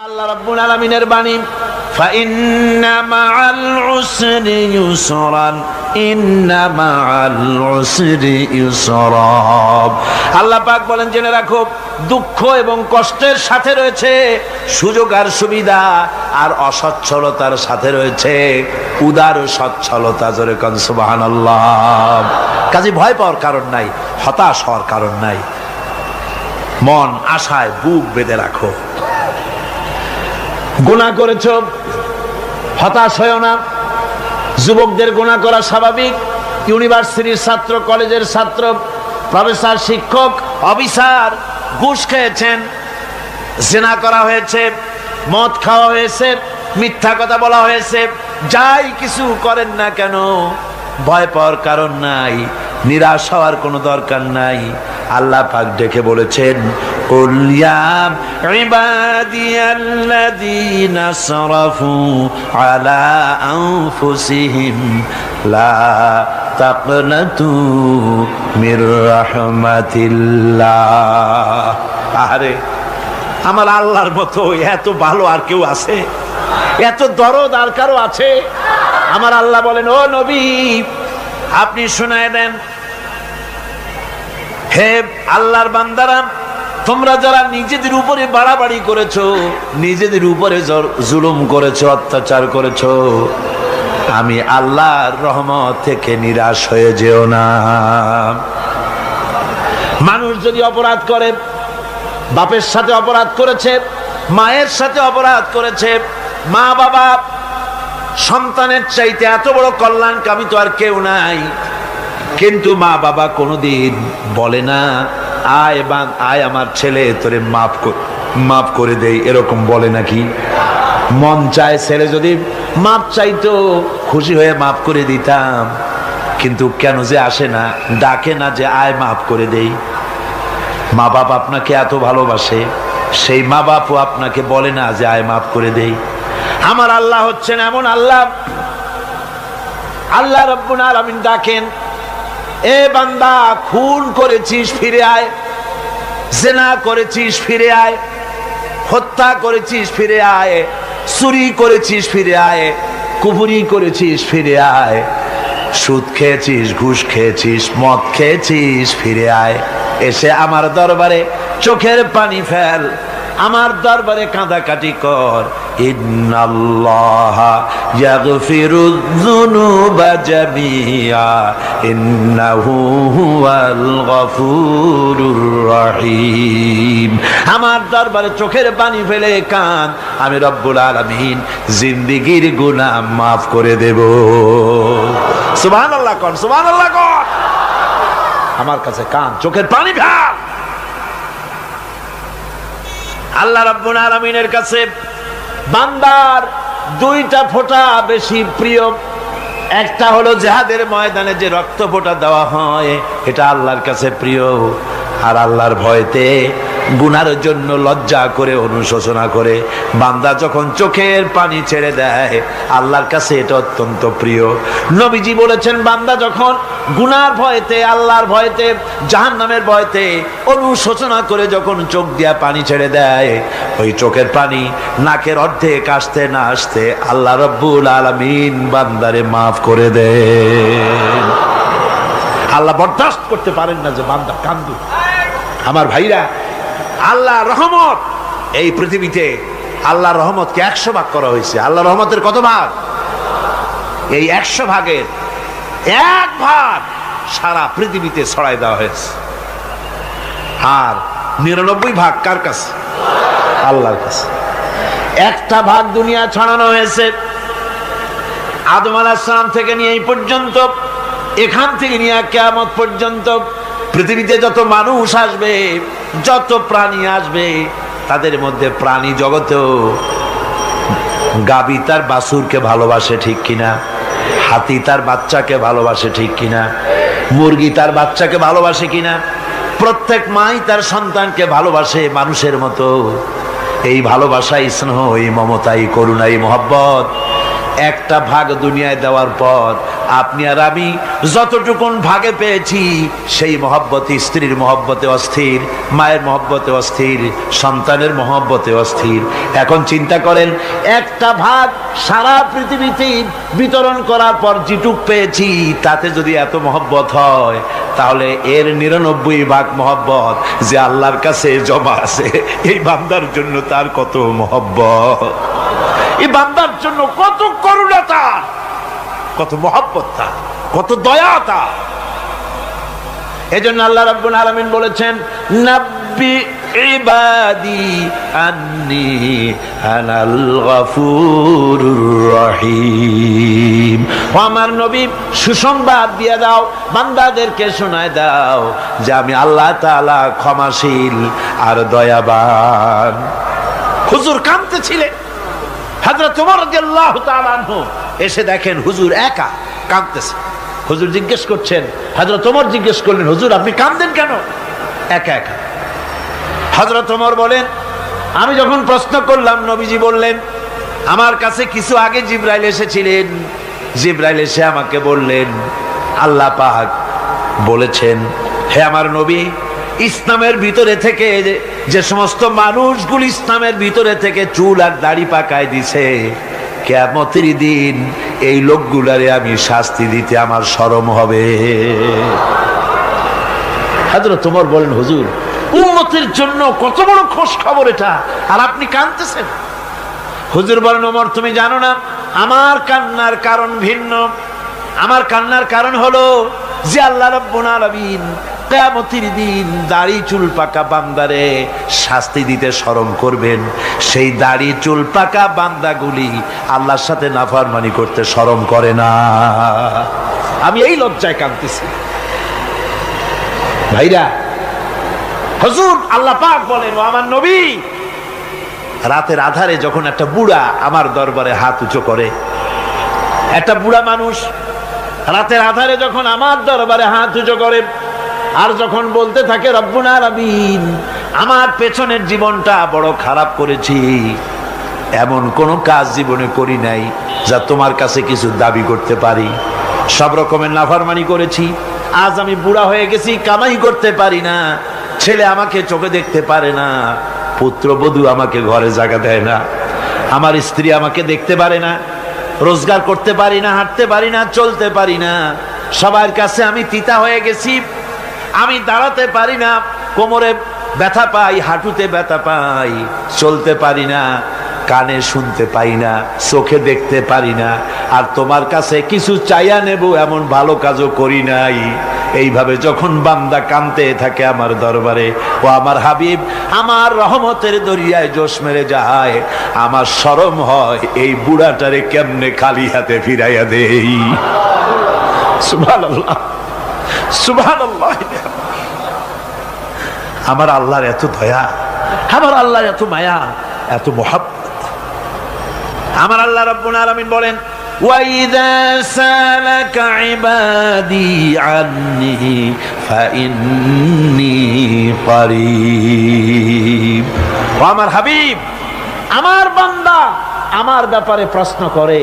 আল্লাহ রাব্বুল আলামিনের বাণী, ফাইন্না মাআল উসরি ইউসরান, ইন্না মাআল উসরি ইউসরা। আল্লাহ পাক বলেন, জেনে রাখো, দুঃখ এবং কষ্টের সাথে রয়েছে সুযোগ আর সুবিধা, আর অসচ্ছলতার সাথে রয়েছে উদার সচ্ছলতা। জোরে কোন সুবহানাল্লাহ। কাজে ভয় পাওয়ার কারণ নাই, হতাশ হওয়ার কারণ নাই। মন আশায় বুক বেঁধে রাখো। গুনাহ করেছ, হতাশ হয়েও না। যুবকদের গুনাহ করা স্বাভাবিক। ইউনিভার্সিটির ছাত্র, কলেজের ছাত্র, প্রফেসর, শিক্ষক, অফিসার ঘুষ খেয়েছেন, জিনা করা হয়েছে, মদ খাওয়া হয়েছে, মিথ্যা কথা বলা হয়েছে। যাই কিছু করেন না কেন, ভয় পাওয়ার কারণ নাই, নিরাশ হওয়ার কোনো দরকার নাই। আল্লাহ পাক ডেকে বলেছেন, কুল ইয়া ইবাদিয়াল্লাযীনা আসরাফু আলা আনফুসিহিম লা তাকনাতু মির রাহমাতিল্লাহ। আরে আমার আল্লাহর মতো এত ভালো আর কেউ আছে? এত দরদ আর কারো আছে? আমার আল্লাহ বলেন, ও নবী, আপনি শুনায় দেন, হে আল্লাহর বান্দারা, তোমরা যারা নিজেদের উপরে বাড়াবাড়ি করেছো, নিজেদের উপরে জুলুম করেছো, অত্যাচার করেছো, আমি আল্লাহর রহমত থেকে নিরাশ হয়ে যেও না। মানুষ যদি অপরাধ করে, বাপের সাথে অপরাধ করেছে, মায়ের সাথে অপরাধ করেছে, মা বাবা সন্তানের চাইতে এত বড় কল্যাণকামী তো আর কেউ নাই। কিন্তু মা বাবা কোনোদিন বলে না, আয় আমার ছেলে, তোরে মাফ করে দেই, এরকম বলে নাকি? মন চায় ছেলে যদি মাপ চাইতো, খুশি হয়ে মাফ করে দিতাম। কিন্তু কেন যে আসে না, ডাকে না যে আয় মাফ করে দেই। মা বাপ আপনাকে এত ভালোবাসে, সেই মা বাপও আপনাকে বলে না যে আয় মাফ করে দেই। আমার আল্লাহ হচ্ছেন এমন আল্লাহ, আল্লাহ রাব্বুল আলামিন ডাকেন, এ বান্দা, খুন করেছিস ফিরে আয়, জিনা করেছিস ফিরে আয়, হত্যা করেছিস ফিরে আয়, চুরি করেছিস ফিরে আয়, কুফরি করেছিস ফিরে আয়, সুদ খেয়েছিস, ঘুষ খেয়েছিস, মদ খেয়েছিস ফিরে আয়। এসে আমার দরবারে চোখের পানি ফেল, আমার দরবারে কাঁদাকাটি কর। ইন্নাল্লাহা ইয়াগফিরুয যুনুবা জামিআ ইন্নাহু হুয়াল গফুরুর রহিম। আমার দরবারে চোখের পানি ফেলে কান, আমি রব্বুল আলামিন জিন্দেগীর গুনাহ মাফ করে দেব। সুবহানাল্লাহ কোন, সুবহানাল্লাহ কোন। আমার কাছে কান, চোখের পানি ফেল। আল্লাহ রাব্বুল আলামিনের কাছে বান্দার দুইটা ফোঁটা বেশি প্রিয়। একটা হলো জিহাদের ময়দানে যে রক্ত ফোঁটা দেওয়া হয়, এটা আল্লাহর কাছে প্রিয়। আর আল্লাহর ভয়তে গুনার জন্য লজ্জা করে, অনুশোচনা করে বান্দা যখন চোখের পানি ছেড়ে দেয়, আল্লাহর কাছে এটা অত্যন্ত প্রিয়। নবীজি বলেছেন, বান্দা যখন গুনার ভয়তে, আল্লাহর ভয়তে, জাহান্নামের ভয়তে অনুশোচনা করে যখন চোখ দিয়া পানি ছেড়ে দেয়, ওই চোখের পানি নাকের অর্ধেক আসতে না আসতে আল্লাহ রাব্বুল আলামিন বান্দারে মাফ করে দেন। আল্লাহ বরদাস্ত করতে পারেন না যে বান্দা কান্দু। আমার ভাইরা, আল্লাহ রহমত, এই পৃথিবীতে আল্লাহর রহমতকে 100 ভাগ করা হয়েছে। আল্লাহ রহমতের কত ভাগ? এই 100 ভাগের 1 ভাগ সারা পৃথিবীতে ছড়াই দেওয়া হয়েছে। আর 99 ভাগ কার কাছে? আল্লাহর কাছে। একটা ভাগ দুনিয়া ছড়ানো হয়েছে আদম আলাইহিস সালাম থেকে নিয়ে এই পর্যন্ত, এখান থেকে নিয়ে কিয়ামত পর্যন্ত পৃথিবীতে যত মানুষ আসবে, যত প্রাণী আসবে, তাদের মধ্যে প্রাণী জগতেও গাভী তার বাছুরকে ভালোবাসে, ঠিক কিনা? হাতি তার বাচ্চাকে ভালোবাসে, ঠিক কিনা? মুরগি তার বাচ্চাকে ভালোবাসে কিনা? প্রত্যেক মাই তার সন্তানকে ভালোবাসে মানুষের মতো। এই ভালোবাসা, স্নেহ, এই মমতা, এই করুণা, এই মহব্বত একটা ভাগ দুনিয়ায় দেওয়ার পর আপনি আর আমি যতটুকুন ভাগে পেয়েছি সেই মহব্বতে, স্ত্রীর মহব্বতে অস্থির, মায়ের মহব্বতে অস্থির, সন্তানের মহব্বতে অস্থির। এখন চিন্তা করেন, একটা ভাগ সারা পৃথিবীতে বিতরণ করার পর যেটুক পেয়েছি তাতে যদি এত মহব্বত হয়, তাহলে এর 99 ভাগ মহব্বত যে আল্লাহর কাছে জমা আছে, এই বান্দার জন্য তার কত মহব্বত, এই বান্দার জন্য কত করুণা তার, কত মহব্বত তার, কত দয়া তার। এজন্য আল্লাহ রাব্বুল আলামিন বলেছেন, নাব্বি ইবাদি আন্নি আনাল গফুরুর রহিম। ও আমার নবী, সুসংবাদ দিয়ে দাও, বান্দাদেরকে শোনায় দাও যে আমি আল্লাহ তাআলা ক্ষমাশীল আর দয়াবান। হুজুর কাঁদতেছিলেন, হযরত ওমর রাদিয়াল্লাহু তাআলা আনহু এসে দেখেন হুজুর একা কাঁদতেছে। হুজুর জিজ্ঞেস করছেন, হযরত ওমর জিজ্ঞেস করলেন, হুজুর আপনি কাঁদেন কেন একা একা? হযরত ওমর বলেন, আমি যখন প্রশ্ন করলাম নবীজি বললেন, আমার কাছে কিছু আগে জিবরাইল এসেছিলেন, জিবরাইল এসে আমাকে বললেন আল্লাহ পাক বলেছেন, হে আমার নবী, ইসলামের ভিতরে থেকে যে সমস্ত মানুষগুলো ইসলামের ভিতরে থেকে চুল আর দাড়ি পাকায় দিছে, কিয়ামতের দিন এই লোকগুলারে আমি শাস্তি দিতে আমার শরম হবে। হযরত ওমর বলেন, হুজুর উম্মতের জন্য কত বড় খোশ খবর এটা, আর আপনি কাঁদতেছেন। হুজুর বলেন, ওমর তুমি জানো না আমার কান্নার কারণ ভিন্ন। আমার কান্নার কারণ হলো যে আল্লাহ রাব্বুল আলামিন কিয়ামতের দিন দাড়ি চুল পাকা বান্দারে শাস্তি দিতে শরম করবেন, সেই দাড়ি চুল পাকা বান্দাগুলি আল্লাহর সাথে নাফরমানি করতে শরম করে না। আমি এই লজ্জায় কাঁদতেছি। ভাইরা, হুজুর আল্লাহ পাক বলেন, ও আমার নবী, রাতের আধারে যখন একটা বুড়া আমার দরবারে হাত উঁচু করে, একটা বুড়া মানুষ রাতের আধারে যখন আমার দরবারে হাত উঁচু করে আর যখন বলতে থাকে, রব্বুল আলামিন আমার পেছনের জীবনটা বড় খারাপ করেছি, এমন কোন কাজ জীবনে করি নাই যা তোমার কাছে কিছু দাবি করতে পারি, সব রকমের নাফরমানি করেছি, আজ আমি বুড়া হয়ে গেছি, কামাই করতে পারি না, ছেলে আমাকে চোখে দেখতে পারে না, পুত্রবধূ আমাকে ঘরে জায়গা দেয় না, আমার স্ত্রী আমাকে দেখতে পারে না, রোজগার করতে পারি না, হাঁটতে পারি না, চলতে পারি না, সবার কাছে আমি তিতা হয়ে গেছি, আমি দাঁড়াতে পারি না, কোমরে ব্যথা পাই, হাঁটুতে ব্যথা পাই, চলতে পারি না, কানে শুনতে পাই না, চোখে দেখতে পারি না, আর তোমার কাছে কিছু চাইয়া নেব এমন ভালো কাজও করি নাই। এইভাবে যখন বান্দা কাঁদতে থাকে আমার দরবারে, ও আমার হাবিব আমার রহমতের দরিয়ায় জোশ মেরে যায়, আমার শরম হয় এই বুড়াটারে কেমনে খালি হাতে ফিরাইয়া দেই। সুবহানাল্লাহ, সুবহানাল্লাহ। আমার আল্লাহর এত দয়া, আমার আল্লাহর এত মায়া, এত মহব্বত। আমার আল্লাহ রাব্বুল আলামিন বলেন, وَإِذَا سَأَلَكَ عِبَادِي عَنِّي فَإِنِّي قَرِيبٌ। ও আমার হাবিব, আমার বান্দা আমার ব্যাপারে প্রশ্ন করে,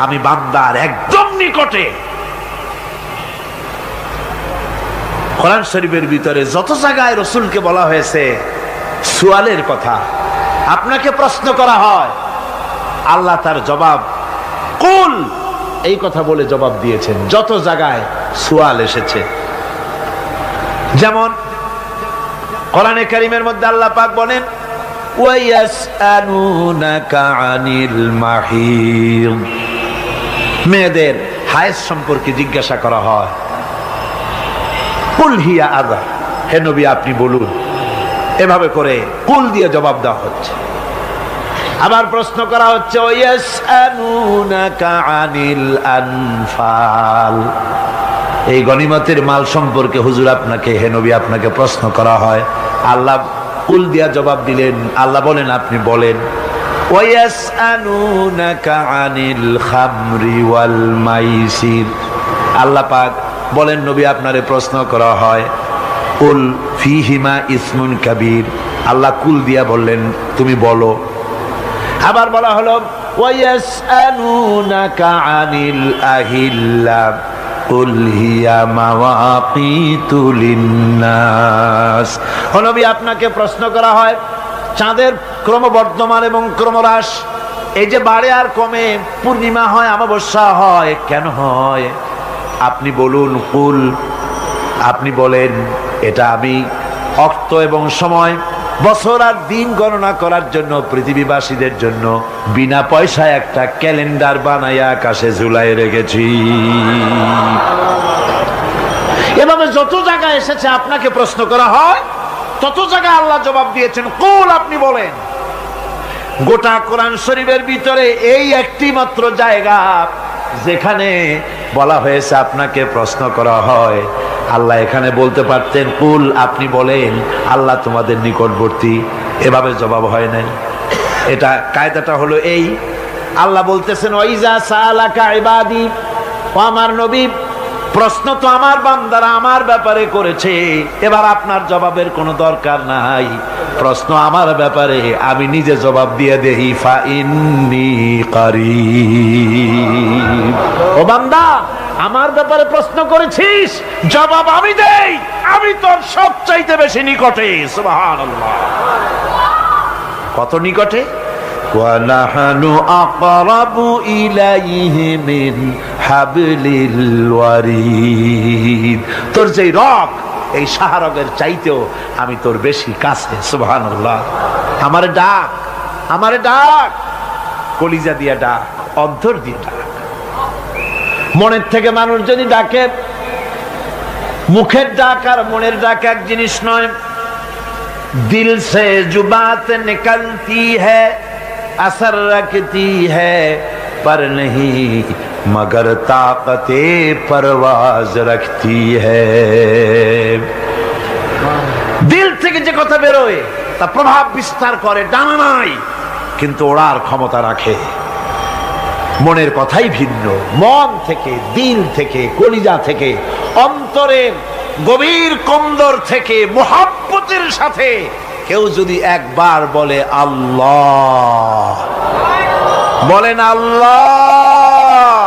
আমি বান্দার একদম নিকটে। কোরআন শরীফের ভিতরে যত জায়গায় রাসূলকে বলা হয়েছে সুয়ালের কথা, আপনাকে প্রশ্ন করা হয়, আল্লাহ তার জবাব কুল এই কথা বলে জবাব দিয়েছেন। যত জায়গায় সুয়াল এসেছে, যেমন কোরআনে কারীমের মধ্যে আল্লাহ পাক বলেন, ওয়ায়াসআলুনাকা আনিল মাহিদ, মেয়েদের হায়েজ সম্পর্কে জিজ্ঞাসা করা হয়, কুল হিয়া আযা, হে নবী আপনি বলুন। এভাবে করে কুল দিয়ে জবাব দেওয়া হচ্ছে। আবার প্রশ্ন করা হচ্ছে, ওয়ায়াসআলুনাকা আনিল আনফাল, এই গনিমতের মাল সম্পর্কে হুজুর আপনাকে, হে নবী আপনাকে প্রশ্ন করা হয়। আল্লাহ কুল দিয়া জবাব দিলেন, আল্লাহ বলেন আপনি বলেন। ওয়ায়াসআলুনাকা আনিল খামরি ওয়াল মাইসির, আল্লাহ পাক বলেন নবী আপনারে প্রশ্ন করা হয়, কুল ফীহিমা ইসমুন কাবীর, আল্লাহ কুল দিয়া বললেন তুমি বলো। আবার বলা হলো ওয়ায়াসআলুনাকা আনিল আহিল্লা কুল হিয়া মাওয়াকিতু লিন্নাস। ও নবী, আপনাকে প্রশ্ন করা হয় চাঁদের ক্রমবর্ধমান এবং ক্রমহ্রাস, এই যে বাড়ে আর কমে, পূর্ণিমা হয় অমাবস্যা হয়, কেন হয়? আপনি বলুন, কুল, আপনি বলেন, এটা আমি অক্ত এবং সময়, বছর আর দিন গণনা করার জন্য পৃথিবীবাসীদের জন্য বিনা পয়সায় একটা ক্যালেন্ডার বানাইয়া আকাশে ঝুলাই রেখেছি। এভাবে যত জায়গায় এসেছে আপনাকে প্রশ্ন করা হয়, তত জায়গায় আল্লাহ জবাব দিয়েছেন কুল, আপনি বলেন। গোটা কোরআন শরীফের ভিতরে এই একটি মাত্র জায়গা যেখানে বলা হয়েছে আপনাকে প্রশ্ন করা হয়। আল্লাহ এখানে বলতে পারতেন কুল, আপনি বলেন, আল্লাহ তোমাদের নিকটবর্তী, এভাবে জবাব হয় নাই। এটা কায়দাটা হলো এই, আল্লাহ বলতেছেন ওয়াইজা সালাকা ইবাদি, ও আমার নবী, প্রশ্ন তো আমার বান্দারা আমার ব্যাপারে করেছে, এবার আপনার জবাবের কোনো দরকার নাই। প্রশ্ন আমার ব্যাপারে, আমি নিজে জবাব দিয়ে দেই, ফা ইন্নী কারীব। ও বান্দা, আমার ব্যাপারে প্রশ্ন করেছিস, জবাব আমি দেই, আমি তোর সবচাইতে বেশি নিকটে। সুবহানাল্লাহ, কত নিকটে? ওয়া নাহনু আকরাবু ইলাইহি মিন হাবলিল ওয়ারিদ। তোর যে রগ, এই শাহরগের চাইতেও আমি তোর বেশি কাছে। সুবহানাল্লাহ। আমারে ডাক, আমারে ডাক, কলিজা দিয়া ডাক, অন্তর দিয়ে ডাক। মনের থেকে মানুষ যদি ডাকে, মুখের ডাক আর মনের ডাক এক জিনিস নয়। দিল সে জুবাত নিকলতি হ্যায়, असर रखती है पर नहीं मगर ताकते परवाज रखती है। দিল থেকে যে কথা বেরোয় তা প্রভাব বিস্তার করে, ডানা নাই কিন্তু ওড়ার ক্ষমতা রাখে। মনের কথাই ভিন্ন। মন থেকে, দিল থেকে, কলিজা থেকে, অন্তরের গভীর কন্দর থেকে মুহাব্বতের সাথে কেউ যদি একবার বলে আল্লাহ, বলেন আল্লাহ,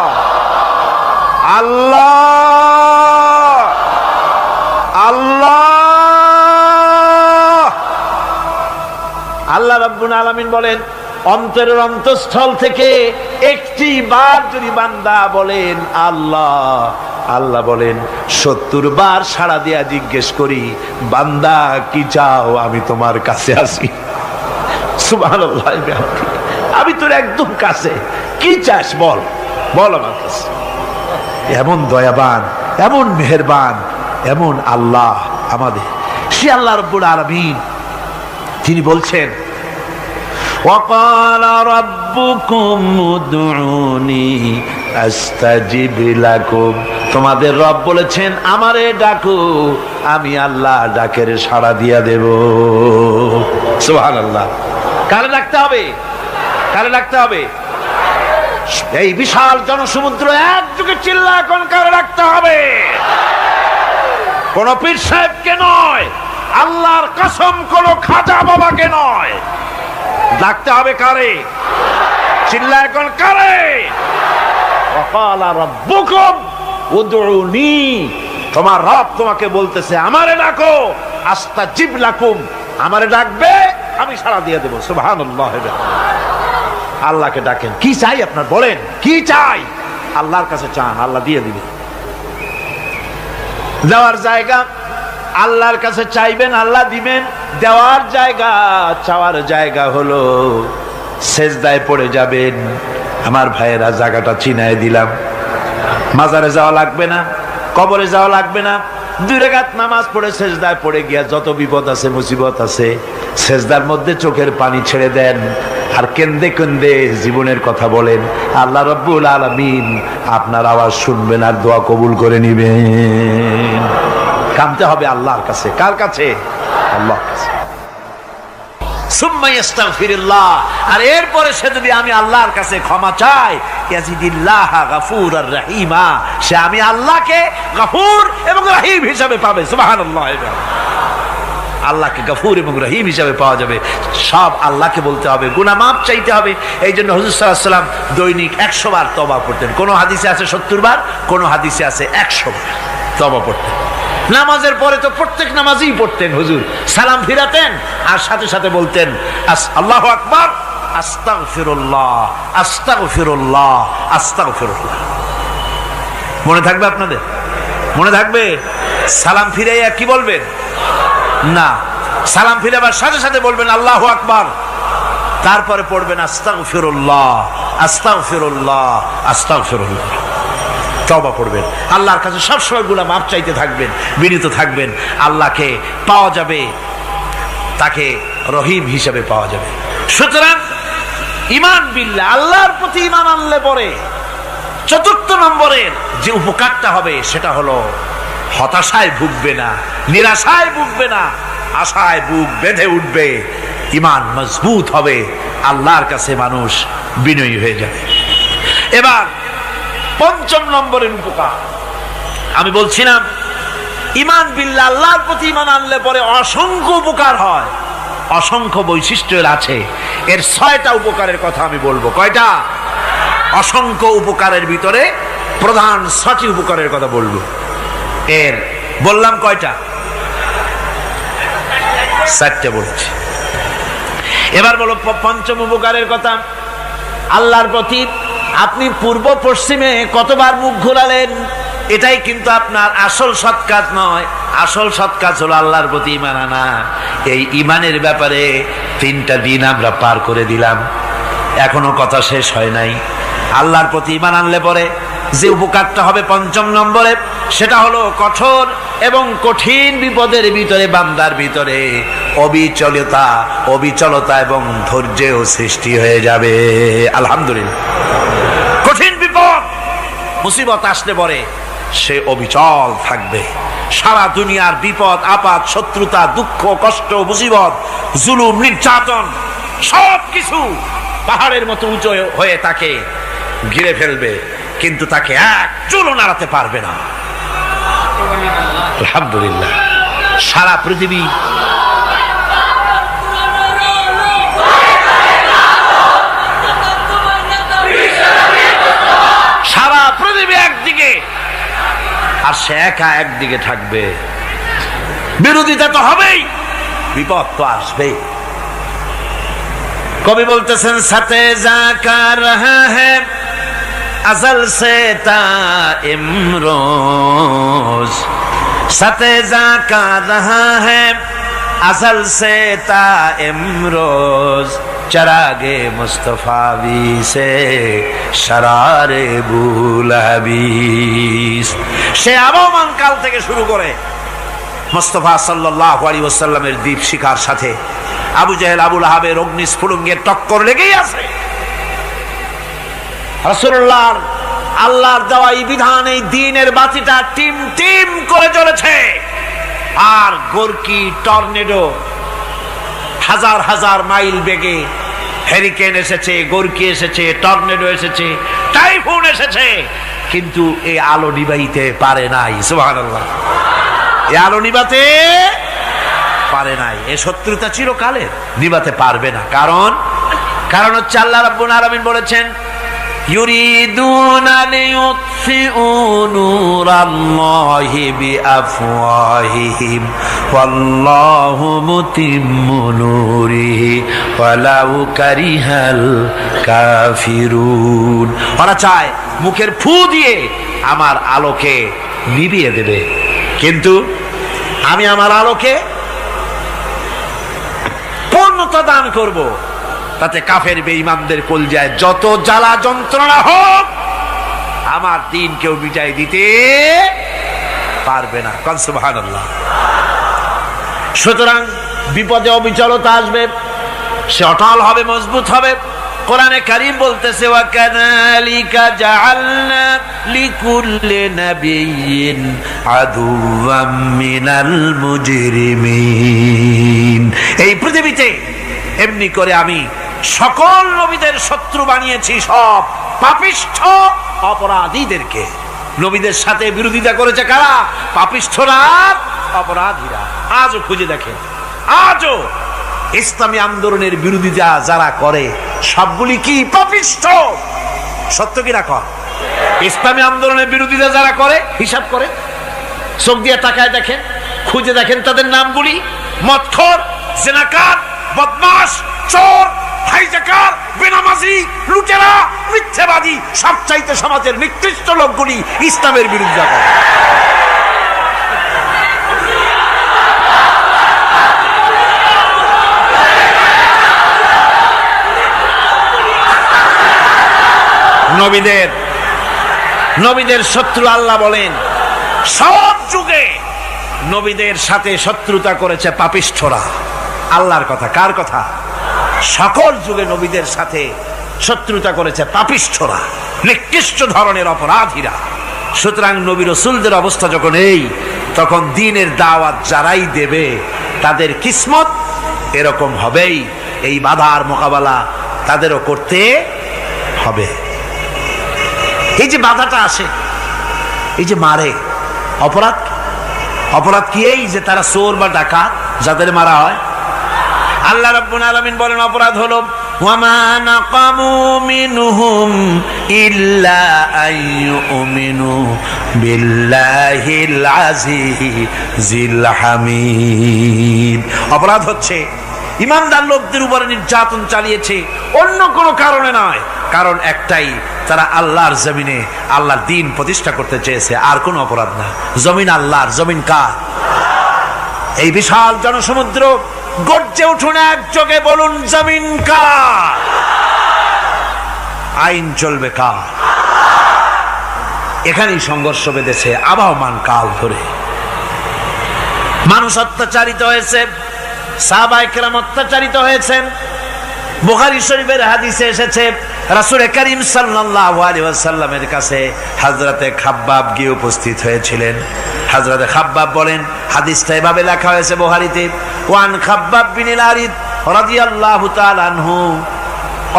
আল্লাহ, আল্লাহ, আল্লাহ রাব্বুল আলামিন বলেন, অন্তরের অন্তঃস্থল থেকে একটি বার যদি বান্দা বলেন আল্লাহ, আল্লাহ বলেন 70 বার সাড়া দিয়া জিজ্ঞেস করি, বান্দা কি চাও, আমি তোমার কাছে আসি। সুবহানাল্লাহ, আমি তোর একদম কাছে, কি চাস বল, বল আমার কাছে। এমন দয়াবান, এমন মেহেরবান, এমন আল্লাহ আমাদের। সে আল্লাহ রাব্বুল আলামিন, তিনি বলছেন وقال ربكم ادعوني استجب لكم। তোমাদের রব বলেছেন আমারে ডাকো, আমি আল্লাহ ডাকের সাড়া দিয়া দেব। সুবহানাল্লাহ। কারে ডাকতে হবে? কারে ডাকতে হবে? এই বিশাল জনসমুদ্র একযোগে চিল্লা এখন কারে ডাকতে হবে? কোন পীর সাহেবকে নয়, আল্লাহর কসম কোন খাজা বাবাকে নয়, ডাকতে হবে কারে? চিল্লা এখন কারে? ওয়াকালা রাব্বুকুম উদউনি, তোমার রব তোমাকে বলতেছে আমারে ডাকো, আস্তাজিব লাকুম, আমারে ডাকবে আমি সাড়া দিয়ে দেব। সুবহানাল্লাহ। আল্লাহকে ডাকেন, কি চাই আপনার বলেন, কি চাই? আল্লাহর কাছে চান, আল্লাহ দিয়ে দিবে। দেওয়ার জায়গা আল্লাহর কাছে চাইবেন, আল্লাহ দিবেন। দেওয়ার জায়গা, চাওয়ার জায়গা হলো সেজদায় পড়ে যাবেন। আমার ভাইয়েরা, জায়গাটা চিনায় দিলাম। মাজারে যাওয়া লাগবে না, কবরে যাওয়া লাগবে না। 2 রাকাত নামাজ পড়ে সেজদায় পড়ে গিয়া যত বিপদ আছে, মুসিবত আছে, সেজদার মধ্যে চোখের পানি ছেড়ে দেন আর কেন্দে কেন্দে জীবনের কথা বলেন। আল্লাহ রাব্বুল আলামিন আপনার আওয়াজ শুনবেন আর দোয়া কবুল করে নিবেন। কাঁদতে হবে আল্লাহর কাছে। কার কাছে? আল্লাহর কাছে। সুম্মা ইস্তাগফিরুল্লাহ, আর এরপরে সে যদি আমি আল্লাহর কাছে ক্ষমা চাই, ইয়াজিদিল্লাহ গফুরার রহিমা, সে আমি আল্লাহকে গফুর এবং রহিম হিসাবে পাবে। সুবহানাল্লাহ। আল্লাহকে গফুর এবং রহিম হিসাবে পাওয়া যাবে। সব আল্লাহকে বলতে হবে, গুনাহ মাফ চাইতে হবে। এই জন্য হুজুর সাল্লাল্লাহু আলাইহি ওয়াসাল্লাম দৈনিক 100 বার তওবা পড়তেন। কোন হাদিসে আছে 70 বার, কোন হাদিসে আছে 100 বার তওবা পড়তেন। নামাজের পরে তো প্রত্যেক নামাজই পড়তেন হুজুর, সালাম ফিরাতেন আর সাথে সাথে বলতেন আল্লাহু আকবার, আস্তাগফিরুল্লাহ, আস্তাগফিরুল্লাহ, আস্তাগফিরুল্লাহ। মনে থাকবে আপনাদের? মনে থাকবে? সালাম ফিরাইয়া কি বলবেন? না, সালাম ফিরাবার সাথে সাথে বলবেন আল্লাহু আকবার, তারপরে পড়বেন আস্তাগফিরুল্লাহ, আস্তাগফিরুল্লাহ, আস্তাগফিরুল্লাহ। তওবা পড়বেন, আল্লাহর কাছে সবসময় গুনাহ মাফ চাইতে থাকবেন, বিনীত থাকবেন। আল্লাহকে পাওয়া যাবে, তাকে রহিম হিসেবে পাওয়া যাবে। সুতরাং ঈমান বিল্লাহ, আল্লাহর প্রতি ঈমান আনলে পরে চতুর্থ নম্বরের যে উপকারটা হবে সেটা হলো হতাশায় ভুগবে না, নিরাশায় ভুগবে না, আশায় বুক বেঁধে উঠবে, ঈমান মজবুত হবে, আল্লাহর কাছে মানুষ বিনয়ী হয়ে যাবে। এবার পঞ্চম নম্বরের উপকার আমি বলছিলাম, ঈমান বিল্লাহ, আল্লাহর প্রতি ঈমান আনলে পরে অসংখ্য উপকার হয়, অসংখ্য বৈশিষ্ট্য আছে। এর 6টা উপকারের কথা আমি বলবো। কয়টা? অসংখ্য উপকারের ভিতরে প্রধান 6টি উপকারের কথা বলবো। এর বললাম কয়টা? 4টে বলেছি। এবার বলো পঞ্চম উপকারের কথা। আল্লাহর প্রতি আপনি পূর্ব পশ্চিমে কতবার মুখ ঘোরালেন, এটাই কিন্তু আপনার আসল সৎ কাজ নয়। আসল সৎ কাজ হলো আল্লাহর প্রতি ঈমান আনা। এই ঈমানের ব্যাপারে 3টা দিন আমরা পার করে দিলাম, এখনো কথা শেষ হয় নাই। আল্লাহর প্রতি ঈমান আনলে পরে যে উপকারটা হবে পঞ্চম নম্বরে, সেটা হলো কঠোর এবং কঠিন বিপদের ভিতরে বান্দার ভিতরে অবিচলতা এবং ধৈর্যের সৃষ্টি হয়ে যাবে। আলহামদুলিল্লাহ। কঠিন বিপদ মুসিবত আসলে পরে সে অবিচল থাকবে। সারা দুনিয়ার বিপদ আপদ, শত্রুতা, দুঃখ, কষ্ট, মুসিবত, জুলুম, নির্যাতন সবকিছু পাহাড়ের মতো উঁচু হয়ে তাকে ঘিরে ফেলবে, কিন্তু তাকে এক চুলও নাড়াতে পারবে না। আলহামদুলিল্লাহ। সারা পৃথিবী একদিকে আর সে একা একদিকে থাকবে। বিরোধিতা তো হবেই, বিপদ তো আসবেই। কবি বলতেছেন, সাথে জাকা রহা হ্যায় अज़ल से ता इमरोज, सतेजा का रहा है अज़ल से ता इमरोज, चरागे मुस्तफावी से शरारे बुलहबीस। সে আবহমান কাল থেকে শুরু করে মুস্তাফা সাল্লাল্লাহু আলাইহি ওয়াসাল্লামের দীপ শিখার সাথে আবু জাহেল, আবু লাহাবের অগ্নিস্ফুলিঙ্গের টক্কর লেগেই আছে। রাসূলুল্লাহ আল্লাহর দেওয়া এই বিধান, এই দ্বীনের বাতিটা টিম টিম করে জ্বলেছে। আর গোরকি, টর্নেডো, হাজার হাজার মাইল বেগে হেরিকেন এসেছে, গোরকি এসেছে, টর্নেডো এসেছে, টাইফুন এসেছে, কিন্তু এই আলো নিবাইতে পারে নাই। সুবহানাল্লাহ। এই আলো নিবাতে পারে নাই। এই শত্রুতা চিরকালের, নিবাতে পারবে না। কারণ হচ্ছে আল্লাহ রাব্বুল আলামিন বলেছেন, ইউরিদুনা লিইউতফিউ নূরাল্লাহি বিআফওয়াহিহিম ওয়াল্লাহু মুতিম্মু নূরিহি ওয়ালাউ কারিহাল কাফিরুন। ওরা চায় মুখের ফু দিয়ে আমার আলোকে নিভিয়ে দেবে, কিন্তু আমি আমার আলোকে পূর্ণতা দান করব। তাতে কাফের বেঈমানদের কলজায় যত জ্বালা যন্ত্রণা হোক, আমার দ্বীন কেউ মিটাই দিতে পারবে না। সুবহানাল্লাহ। সুতরাং বিপদে অবিচলতা আসবে, সে অটল হবে, মজবুত হবে। কোরআনে কারীম বলতেছে, ওয়া কাযালিকা জাআলনা লিকুল্লি নাবিয়্যিন আদুওয়াম মিনাল মুজরিমিন। এই পৃথিবীতে এমনি করে আমি সকল নবীদের শত্রু বানিয়েছি, সব পাপিষ্ঠ অপরাধীদেরকে। নবীদের সাথে বিরোধিতা করেছে কারা? পাপিষ্ঠরা, অপরাধীরা। আজও খুঁজে দেখেন আজও ইসলামী আন্দোলনের বিরোধিতা যারা করে সবগুলি কি পাপিষ্ঠ। সত্য কিনা কর? ইসলামী আন্দোলনের বিরোধিতা যারা করে হিসাব করে, চোখ দিয়ে তাকায় দেখেন, খুঁজে দেখেন তাদের নামগুলি। মদখোর, জিনাকার, বদমাশ, চোর, হাইজাকার, বেনামাজি, লুটেরা, মিথ্যাবাদী, সবচাইতে সমাজের নিকৃষ্ট লোকগুলি ইসলামের বিরুদ্ধে করে। নবীদের শত্রু আল্লাহ বলেন সব যুগে নবীদের সাথে শত্রুতা করেছে পাপিষ্ঠরা। আল্লাহর কথা, কার কথা? সকল যুগে নবীদের সাথে শত্রুতা করেছে পাপিষ্ঠরা, নিকৃষ্ট ধরনের অপরাধীরা। সুতরাং নবী রাসূলদের অবস্থা যখন এই, তখন দ্বীনের দাওয়াত যারাই দেবে তাদের কিসমত এরকম হবেই। এই বাধার মোকাবেলা তাদেরও করতে হবে। এই যে বাধাটা আসে, এই যে মারে, অপরাধ কি? এই যে তারা চোর বা ডাকাত যাদের মারা হয়। আল্লাহ রাব্বুল আলামিন বলেন অপরাধ হলো ওয়ামা নাকামু মিনহুম ইল্লা আইয়ুমিনু বিল্লাহিল আজিজিল হামিদ। অপরাধ হচ্ছে ইমানদার লোকদের উপরে নির্যাতন চালিয়েছে, অন্য কোনো কারণে নয়। কারণ একটাই, তারা আল্লাহর জমিনে আল্লাহর দ্বীন প্রতিষ্ঠা করতে চেয়েছে, আর কোনো অপরাধ না। জমিন আল্লাহর, জমিন কার? এই বিশাল জনসমুদ্র গর্জে উঠুন একযোগে, বলুন জমিন কার? আইন চলবে কার? এখানেই সংঘর্ষ বেঁধেছে আবহমান কাল ধরে। মানুষ অত্যাচারিত হয়েছে, সাহাবায়ে কেরাম অত্যাচারিত হয়েছেন। বুখারী শরীফের হাদিসে এসেছে রাসূল করিম সাল্লাল্লাহু আলাইহি ওয়াসাল্লামের কাছে হযরতে খাব্বাব গিয়ে উপস্থিত হয়েছিলেন। হযরতে খাব্বাব বলেন, হাদিসটা এভাবে লেখা হয়েছে বুখারীতে, ওয়ান খাব্বাব বিন আরিদ রাদিয়াল্লাহু তাআলা আনহু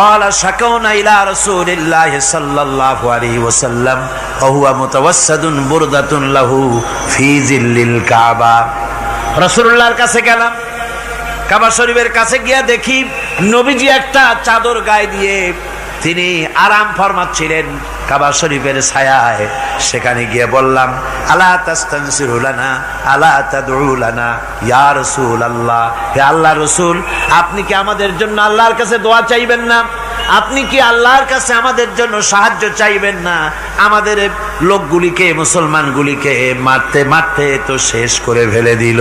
قال شكونا إلى رسول الله صلى الله عليه وسلم وهو متوسد بردة له في ظل الكعبة। রাসূলুল্লাহর কাছে গেলাম, কাবা শরীফের কাছে গিয়া দেখি নবীজি একটা চাদর গায়ে দিয়ে তিনি আরাম ফরমাচ্ছিলেন কাবা শরীফের ছায়ায়। সেখানে গিয়ে বললাম, আলা তাস্তানসিরু লানা আলা তাদউ লানা ইয়া রাসূলুল্লাহ, হে আল্লাহর রাসূল, আপনি কি আমাদের জন্য আল্লাহর কাছে দোয়া চাইবেন না? আপনি কি আল্লাহর কাছে আমাদের জন্য সাহায্য চাইবেন না? আমাদের লোকগুলিকে, মুসলমানগুলিকে মারতে মারতে তো শেষ করে ফেলে দিল।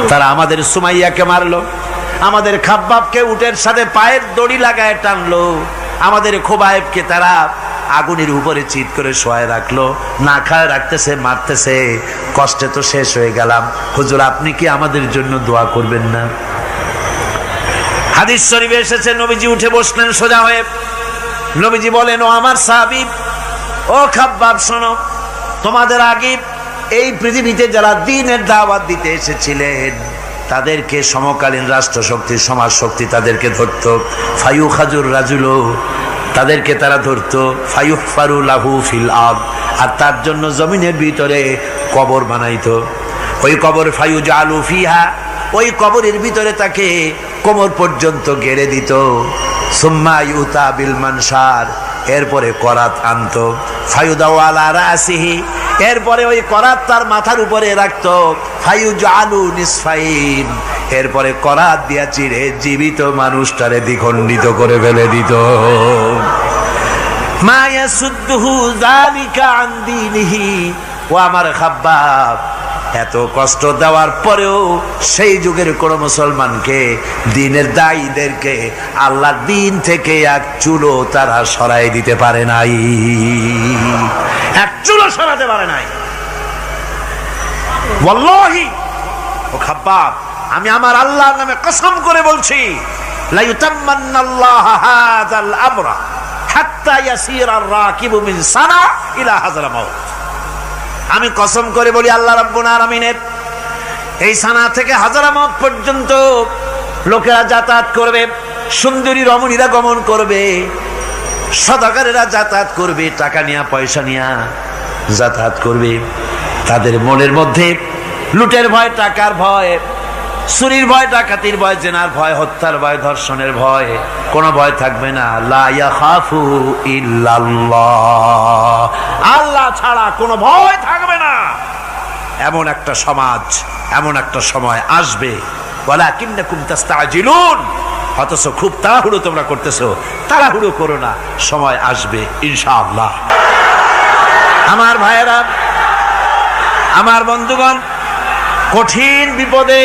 তারা আমাদের সুমাইয়াকে মারলো, আমাদের খাব্বাবকে উটের সাথে পায়ের দড়ি লাগায় টানলো, আমাদের খোবায়েবকে তারা আগুনের উপরে চিৎ করে শোয়ায় রাখলো, না খায় রাখতেছে, মারতেছে। কষ্টে তো শেষ হয়ে গেলাম, হুজুর আপনি কি আমাদের জন্য দোয়া করবেন না? হাদিস শরীফে এসেছে নবীজি উঠে বসলেন সোজা হয়ে। নবীজি বলেন, ও আমার সাহাবী, ও খাব্বাব শোনো, তোমাদের আগে এই পৃথিবীতে যারা দ্বীনের দাওয়াত দিতে এসেছিলেন তাদেরকে সমকালীন রাষ্ট্রশক্তি, সমাজ শক্তি তাদেরকে ধরত। ফায়ু খাজুর রাজুলো, তাদেরকে তারা ধরত। ফায়ুহফারু লাহু ফিল আরদ, আর তার জন্য জমিনের ভিতরে কবর বানাইতো। ওই কবর ফায়ু জালু ফিহা, ওই কবরের ভিতরে তাকে কোমর পর্যন্ত গেড়ে দিত। সুম্মা ইউতা বিল মানসার, এরপরে করাত আনতো। ফায়ুদাউ আলা রাসিহি, এরপরে ওই করাত তার মাথার উপরে রাখতো। ফায়ুজালু নিসফাইন, এরপরে করাত দিয়া চিরে জীবিত মানুষটারে দ্বিখণ্ডিত করে ফেলে দিত। মা ইয়াসুদ্দুহু যালিকা আন দীনিহি, ও আমার খাব্বাব, এত কষ্ট দেওয়ার পরেও সেই যুগের কোন মুসলমানকে, দ্বীনের দায়ীদেরকে আল্লাহর দ্বীন থেকে এক চুলো তারা সরাই দিতে পারে নাই, এক চুলো সরাতে পারে নাই। ওয়াল্লাহি, ও খাব্বাব, আমি আমার আল্লাহর নামে কসম করে বলছি, লা ইউতাম্মান্নাল্লাহু হাযাল আমরা হাত্তা ইয়াসিরা আর-রাকিবু মিন সানা ইলা হাযরামাউত। আমি কসম করে বলি, আল্লাহ রাব্বুল আলামিনের এই সানা থেকে হাজারামাউত পর্যন্ত লোকেরা যাতায়াত করবে, সুন্দরী রমণীরা গমন করবে, সদাগরেরা যাতায়াত করবে, টাকা নিয়া পয়সা নিয়া যাতায়াত করবে। তাদের মনের মধ্যে লুটের ভয়, টাকার ভয়, চুরির ভয়, ডাকাতির ভয়, জেনার ভয়, হত্যার ভয়, ধর্ষণের ভয়, কোনো ভয় থাকবে না। লা ইয়াখাফু ইল্লাল্লাহ, আল্লাহ ছাড়া কোনো ভয় থাকবে না। এমন একটা সমাজ, এমন একটা সময় আসবে। ওয়ালাকিন্নাকুম তাস্তাজিলুন, অথচ খুব তাড়াহুড়ো তোমরা করতেছো। তাড়াহুড়ো করো না, সময় আসবে ইনশাআল্লাহ। আমার ভাইয়েরা, আমার বন্ধুগণ, কঠিন বিপদে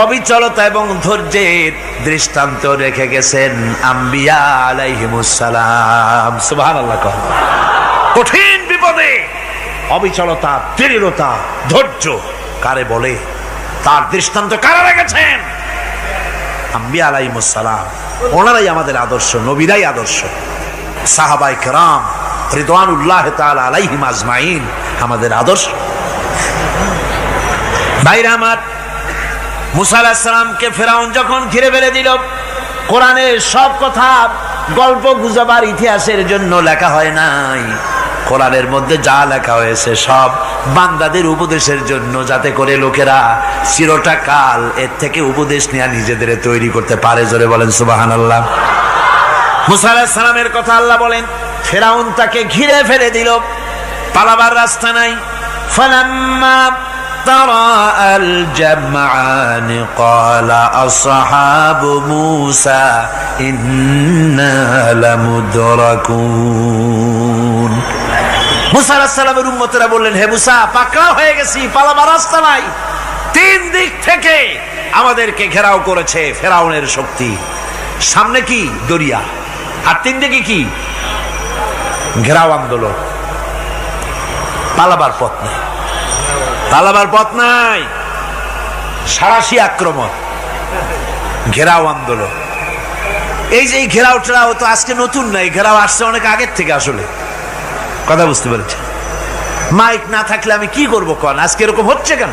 অবিচলতা এবং ধৈর্যের দৃষ্টান্ত রেখে গেছেন আম্বিয়া আলাইহিমুস সালাম। সুবহানাল্লাহ। কঠিন বিপদে অবিচলতা, দৃঢ়তা, ধৈর্য কারে বলে, তার দৃষ্টান্ত কারা রেখেছেন? আম্বিয়া আলাইহিমুস সালাম। ওনারাই আমাদের আদর্শ, নবীরাই আদর্শ। সাহাবায়ে কেরাম রিদওয়ানুল্লাহ তাআলা আলাইহিম আজমাইন আমাদের আদর্শ। ভাইরা আমার, মুসা আলাইহিস সালামকে ফেরাউন যখন ঘিরে ফেলে দিল, কোরআনের সব কথা গল্প গুজবার ইতিহাসের জন্য লেখা হয় নাই। কোরআনের মধ্যে যা লেখা হয়েছে সব বান্দাদের উপদেশের জন্য, যাতে করে লোকেরা চিরটা কাল এর থেকে উপদেশ নিয়ে নিজেদের তৈরি করতে পারে। জোরে বলেন সুবহানাল্লাহ। মুসা আলাইহিস সালামের কথা আল্লাহ বলেন, ফেরাউন তাকে ঘিরে ফেলে দিল, পালাবার রাস্তা নাই। ফালাম্মা تراءى الجمعان قال أصحاب موسى إنا لمدركون। মুসা আলাইহিস সালামের উম্মতেরা বললেন, হে মুসা, পাকড়াও হয়ে গেছি, পালাবার রাস্তা নাই। তিন দিক থেকে আমাদেরকে ঘেরাও করেছে ফেরাউনের শক্তি। সামনে কি? দরিয়া, আর তিন দিকে কি? ঘেরাও আন্দোলন। পালাবার পথ নেই, পালাবার পথ নাই। সারাশি আক্রমণ, ঘেরাও আন্দোলন। এই যে ঘেরাও টেরাও তো আজকে নতুন নাই, ঘেরাও আসছে অনেক আগের থেকে। আসলে কথা বুঝতে পেরেছে? মাইক না থাকলে আমি কি করবো কোন? আজকে এরকম হচ্ছে কেন?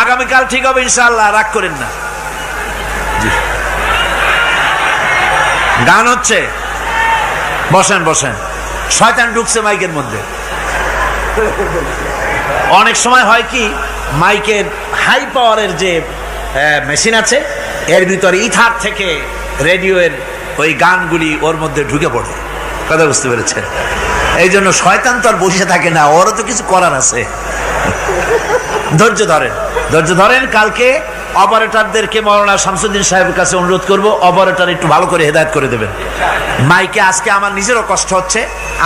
আগামীকাল ঠিক হবে ইনশাআল্লাহ, রাগ করেন না। গান হচ্ছে, বসেন বসেন। শয়তান ঢুকছে মাইকের মধ্যে। অনেক সময় হয় কি, মাইকের হাই পাওয়ারের যে মেশিন আছে, এর ভিতরে ইথার থেকে রেডিওর ওই গানগুলি ওর মধ্যে ঢুকে পড়ে। কথা বুঝতে পেরেছে? এই জন্য শয়তান তো আর বসে থাকে না, ওরও তো কিছু করার আছে। ধৈর্য ধরেন, ধৈর্য ধরেন। কালকে অপারেটরদেরকে মাওলানা শামসুদ্দিন সাহেবের কাছে অনুরোধ করব, অপারেটর একটু ভালো করে হেদায়েত করে দেবেন মাইকে। আজকে আমার নিজেরও কষ্ট হচ্ছে,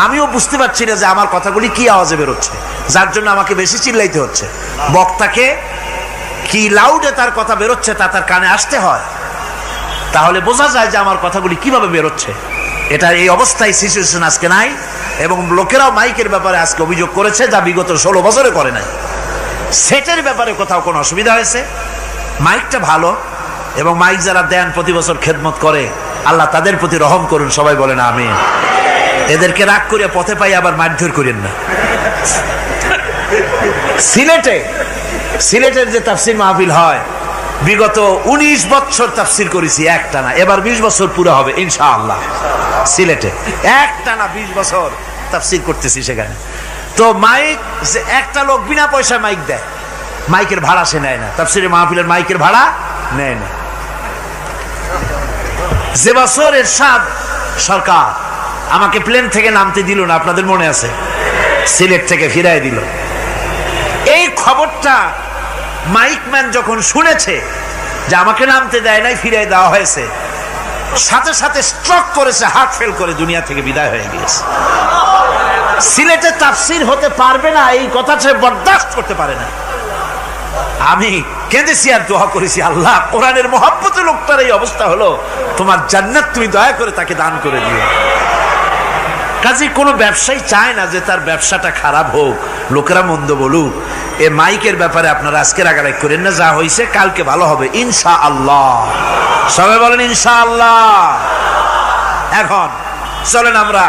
আমিও বুঝতে পারছি না যে আমার কথাগুলি কি আওয়াজে বেরোচ্ছে, যার জন্য আমাকে বেশি চিল্লাইতে হচ্ছে। বক্তাকে কি লাউডে তার কথা বেরোচ্ছে তা তার কানে আসতে হয়, তাহলে বোঝা যায় যে আমার কথাগুলি কিভাবে বেরোচ্ছে। এটা এই অবস্থায় সিচুয়েশন আজকে নাই, এবং লোকেরাও মাইকের ব্যাপারে আজকে অভিযোগ করেছে, যা বিগত 16 বছরে করে নাই। সেটের ব্যাপারে কোথাও কোনো অসুবিধা হয়েছে? মাইকটা ভালো, এবং মাইক যারা দেন প্রতি বছর খেদমত করে, আল্লাহ তাদের প্রতি রহম করুন। সবাই বলেন আমিন। এদেরকে রাগ করে পথে পাই আবার মারধর করেন না। সিলেটের যে তাফসির মাহফিল হয়, বিগত 19 বছর তাফসির করেছি একটানা, এবার 20 বছর পুরো হবে ইনশাআল্লাহ। সিলেটে একটানা 20 বছর তাফসির করতেছি সেখানে। তো মাইক, যে একটা লোক বিনা পয়সায় মাইক দেয়, মাইকের ভাড়া সে নেয় না। তাফসিরের মাহফিলের মাইকের ভাড়া নেয় না। যে বছর এরশাদ সরকার আমাকে প্লেন থেকে নামতে দিল না, আপনাদের মনে আছে? সিলেট থেকে ফিরাই দিল। এই খবরটা মাইকম্যান যখন শুনেছে যে আমাকে নামতে দেয় নাই, ফিরাই দেওয়া হয়েছে, সাথে সাথে স্ট্রোক করেছে, হার্ট ফেল করে দুনিয়া থেকে বিদায় হয়ে গিয়েছে। সিলেটে তাফসির হতে পারবে না, এই কথা সে বরদাস্ত করতে পারে না। আমি কেঁদেছি আর দোয়া করেছি, আল্লাহ, কোরআনের মহব্বতে লোকটার এই অবস্থা হলো, তোমার জান্নাত তুমি দয়া করে তাকে দান করে দিও। কাজে কোনো ব্যবসায়ী চায় না যে তার ব্যবসাটা খারাপ হোক, লোকেরা মন্দ বলুক। এ মাইকের ব্যাপারে আপনারা আজকে রাগারাগ করেন না, যা হয়েছে কালকে ভালো হবে ইনশাআল্লাহ। সবাই বলেন ইনশাআল্লাহ। এখন চলেন আমরা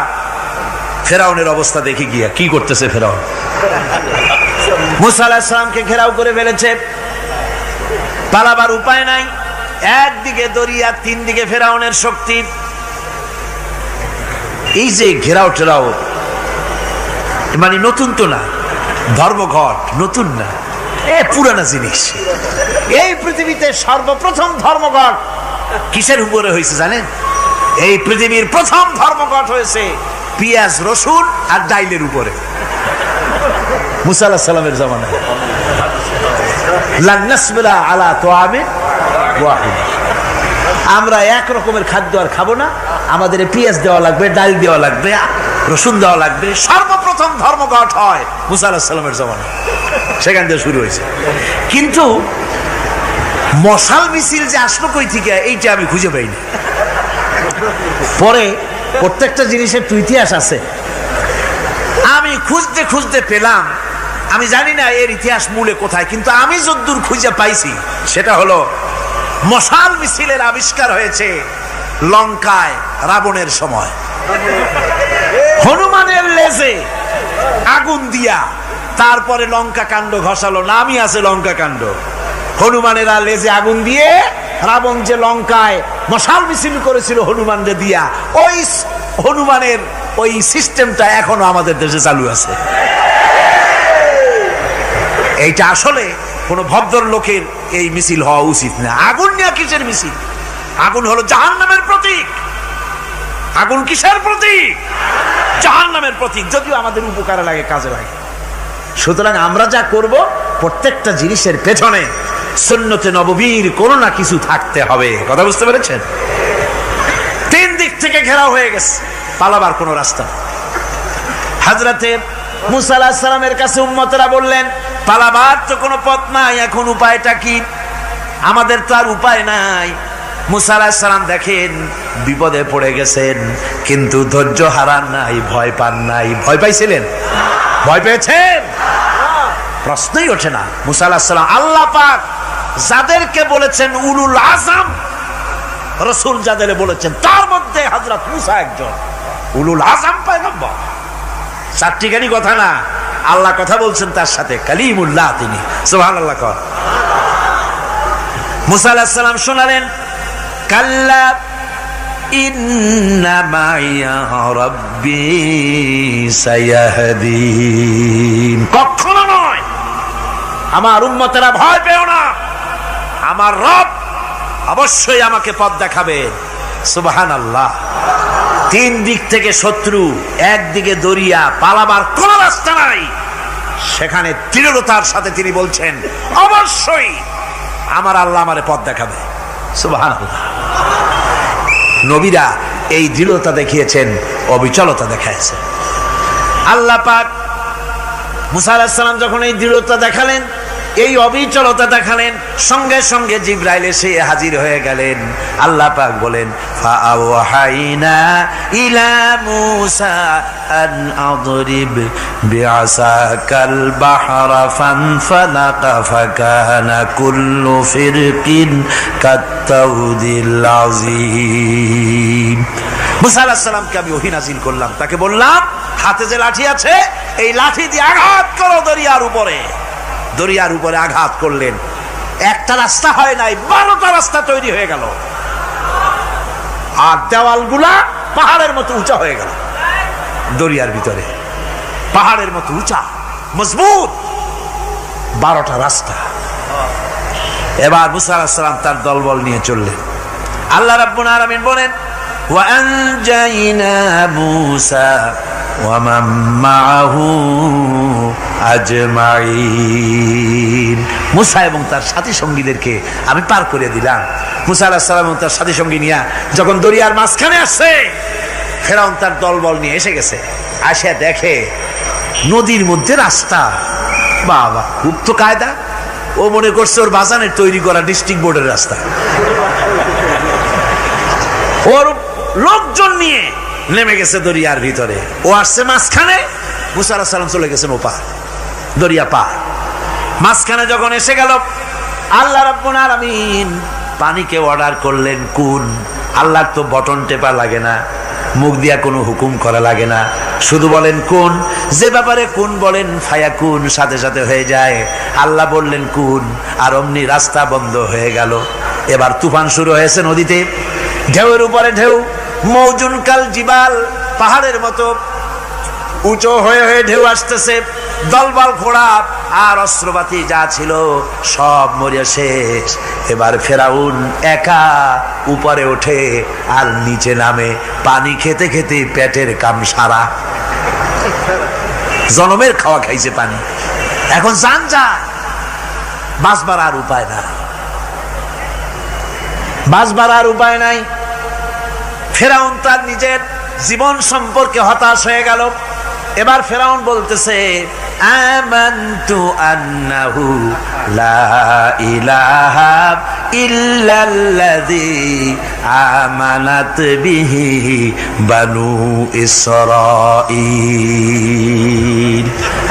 ফেরাউনের অবস্থা দেখি গিয়া কি করতেছে ফেরাউন। মুসা আলাইহিস সালামকে ঘেরাও করে ফেলেছে, পালাবার উপায় নাই। একদিকে দরিয়া, তিন দিকে ফেরাউনের শক্তি। এই যে ঘেরাও টেরাও, মানে নতুন তো না, ধর্মঘট নতুন না, পুরানা জিনিস। এই পৃথিবীতে সর্বপ্রথম ধর্মঘট কিসের উপরে হয়েছে জানেন? এই পৃথিবীর প্রথম ধর্মঘট হয়েছে পেঁয়াজ, রসুন আর ডাইলের উপরে, মুসা আলাইহিস সালামের জামানায়। লান নাসবিরা আলা তাআমিন ওয়াহিদ, আমরা এক রকমের খাদ্য আর খাবো না, আমাদের পেঁয়াজ দেওয়া লাগবে, ডাল দেওয়া লাগবে, রসুন দেওয়া লাগবে। সর্বপ্রথম ধর্মঘট হয় মুসা আলাইহিস সালামের জামানায়, সেখান থেকে শুরু হয়েছে। কিন্তু মশাল মিছিল যে আসলো কই থেকে, এইটা আমি খুঁজে পাইনি। পরে প্রত্যেকটা জিনিসের তো ইতিহাস আছে, আমি খুঁজতে খুঁজতে পেলাম। আমি জানি না এর ইতিহাস মূলে কোথায়, কিন্তু আমি যদ্দূর খুঁজে পাইছি সেটা হলো মশাল মিছিলের আবিষ্কার হয়েছে লঙ্কায় রাবণের সময়। হনুমানের লেজে আগুন দিয়া তারপরে লঙ্কা কাণ্ড ঘষালো, নামই আছে লঙ্কা কাণ্ড। হনুমানেরা লেজে আগুন দিয়ে রাবণ যে লঙ্কায় মশাল মিছিল করেছিল হনুমানদের দিয়া, ওই হনুমানের ওই সিস্টেমটা এখনো আমাদের দেশে চালু আছে। এইটা আসলে কোন ভদ্র লোকের এই মিছিল হওয়া উচিত না। আগুন নিয়ে কিসের মিছিল? আগুন হলো জাহান্নামের প্রতীক। আগুন কিসের প্রতীক? জাহান্নামের প্রতীক। যদিও আমাদের উপকারে লাগে, কাজে লাগে। সুতরাং আমরা যা করব প্রত্যেকটা জিনিসের পেছনে সুন্নতে নববীর কোনো না কিছু থাকতে হবে। কথা বুঝতে পেরেছেন? তিন দিক থেকে ঘেরাও হয়ে গেছে, পালাবার কোনো রাস্তা। হযরতে মুসা আলাইহিস সালামের কাছে উম্মতেরা বললেন, পালাবার তো কোনো পথ নাই, এখন উপায়টা কি? আমাদের তো আর উপায় নাই। মুসা আলাইহিস সালাম দেখেন বিপদে পড়ে গেছেন, কিন্তু ধৈর্য হারান নাই, ভয় পান নাই। ভয় পাইছিলেন? ভয় পেয়েছেন? প্রশ্নই ওঠে না। মুসা আলাইহিস সালাম আল্লাহ পাক যাদেরকে বলেছেন উলুল আযম রাসূল, যাদের বলেছেন তার মধ্যে হযরত মুসা একজন উলুল আযম পয়গম্বর। চারটিখানি কথা না, আল্লাহ কথা বলছেন তার সাথে, কালিমুল্লাহ তিনি। সুবহানাল্লাহ। কর মুসা আলাইহিস সালাম শোনালেন, কাল্লা ইন্না মাইয়া রাব্বি সায়াহদিন। কখনো নয়, আমার উম্মতেরা ভয় পেও না, আমার রব অবশ্যই আমাকে পথ দেখাবেন। সুবহানাল্লাহ। তিন দিক থেকে শত্রু, একদিকে দরিয়া, পালাবার কোন রাস্তা নাই। সেখানে দৃঢ়তার সাথে তিনি বলছেন, অবশ্যই আমার আল্লাহ আমারে পথ দেখাবে। সুবহানাল্লাহ। নবীরা এই দৃঢ়তা দেখিয়েছেন, অবিচলতা দেখাইছেন। আল্লাহ পাক মুসা আলাইহিস সালাম যখন এই দৃঢ়তা দেখালেন, এই অবিচলতা দেখালেন, সঙ্গে সঙ্গে জিবরাইল এসে হাজির হয়ে গেলেন। আল্লাহ পাক বলেন, ফাআওহাইনা ইলা মূসা আন আদরিব বিআসাকাল বাহরা ফানফালাকা ফাকানা কুল্লু ফিরকিন কাত্তাউদিল আযীম। মূসা আলাইহিস সালামকে আমি ওহী নাযিল করলাম, তাকে বললাম হাতে যে লাঠি আছে এই লাঠি দিয়ে আঘাত করো দরিয়ার উপরে। দরিয়ার উপরে আঘাত করলেন, একটা রাস্তা হয় নাই, 12টা রাস্তা তৈরি হয়ে গেল। আর দেওয়ালগুলা পাহাড়ের মতো উঁচা হয়ে গেল। দরিয়ার ভিতরে পাহাড়ের মতো উঁচা মজবুত 12টা রাস্তা। এবার মুসা আলাইহিস সালাম তার দলবল নিয়ে চললেন। আল্লাহ রাব্বুল আলামিন বলেন, ওয়া আনজাইনা মূসা ওয়া মান মাআহু আজমাইন। মুসা এবং তার সাথী সঙ্গীদেরকে আমি পার করে দিলাম। মুসা আলাইহিস সালাম এবং তার সাথী সঙ্গী নিয়ে যখন দরিয়ার মাঝখানে আসছে, ফেরাউন তার দলবল নিয়ে এসে গেছে। আসে দেখে নদীর মধ্যে রাস্তা। বাবা, খুব তো কায়দা। ও মনে করছে ওর বাজানের তৈরি করা ডিস্ট্রিক্ট বোর্ডের রাস্তা। ওর লোকজন নিয়ে নেমে গেছে দরিয়ার ভিতরে, ও আসছে মাঝখানে, মুসা আলাইহিস সালাম চলে গেছেন ওপার, দরিয়া পার। মাঝখানে যখন এসে গেল, আল্লাহ রাব্বুল আলামিন পানিকে অর্ডার করলেন কুন। আল্লাহর তো বটন টেপা লাগে না, মুখ দিয়া কোনো হুকুম করা লাগে না, শুধু বলেন কুন। যে ব্যাপারে কুন বলেন ফায়াকুন, সাথে সাথে হয়ে যায়। আল্লাহ বললেন কুন, আর অমনি রাস্তা বন্ধ হয়ে গেল। এবার তুফান শুরু হয়েছে নদীতে, ঢেউয়ের উপরে ঢেউ, মৌজুন কাল জিবাল, পাহাড়ের মতো উঁচু হয়ে হয়ে ঢেউ আসতেছে। দলবল ঘোড়া আর অস্ত্রপাতি যা ছিল সব মরিয়া শেষ। এবার ফেরাউন একা উপরে ওঠে আর নিচে নামে, পানি খেতে খেতে পেটের কাম সারা, জনমের খাওয়া খাইছে পানি। এখন জান যায়, বাঁচবার আর উপায় না, বাঁচবার আর উপায় নাই। ফেরাউন তার নিজের জীবন সম্পর্কে হতাশ হয়ে গেল। এবার ফেরাউন বলতেছে, আমানতু আন্নাহু লা ইলাহা ইল্লাল্লাযী আমানাত বিহি বানু ইসরাঈল।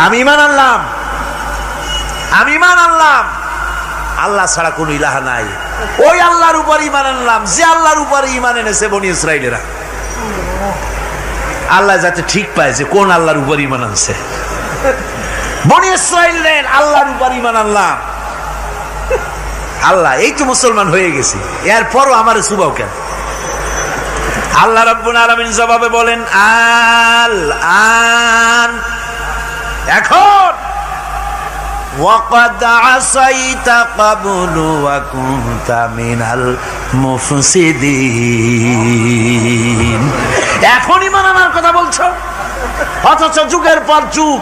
আমি ঈমান আনলাম, আমি ঈমান আনলাম আল্লাহ ছাড়া কোনো ইলাহা নাই। ওই আল্লাহর উপর ঈমান আনলাম যে আল্লাহর উপর ঈমান এনেছে বনি ইসরাঈলেরা। আল্লাহ যাতে ঠিক পায় যে কোন আল্লাহর উপর ঈমান আনছে। বনি ইসরাঈলের আল্লাহর উপর ঈমান আনলাম। আল্লাহ এই তো মুসলমান হয়ে গেছি, এরপরও আমার সুবাও কেন? আল্লাহ রাব্বুল আলামিন জবাবে বলেন, আল আন, এখন ওয়াকাদ আসাইতা ক্বাবলু ওয়া কুনতা মিনাল মুফসিদিন। এখন ঈমান আনার কথা বলছো, অথচ যুগের পর যুগ,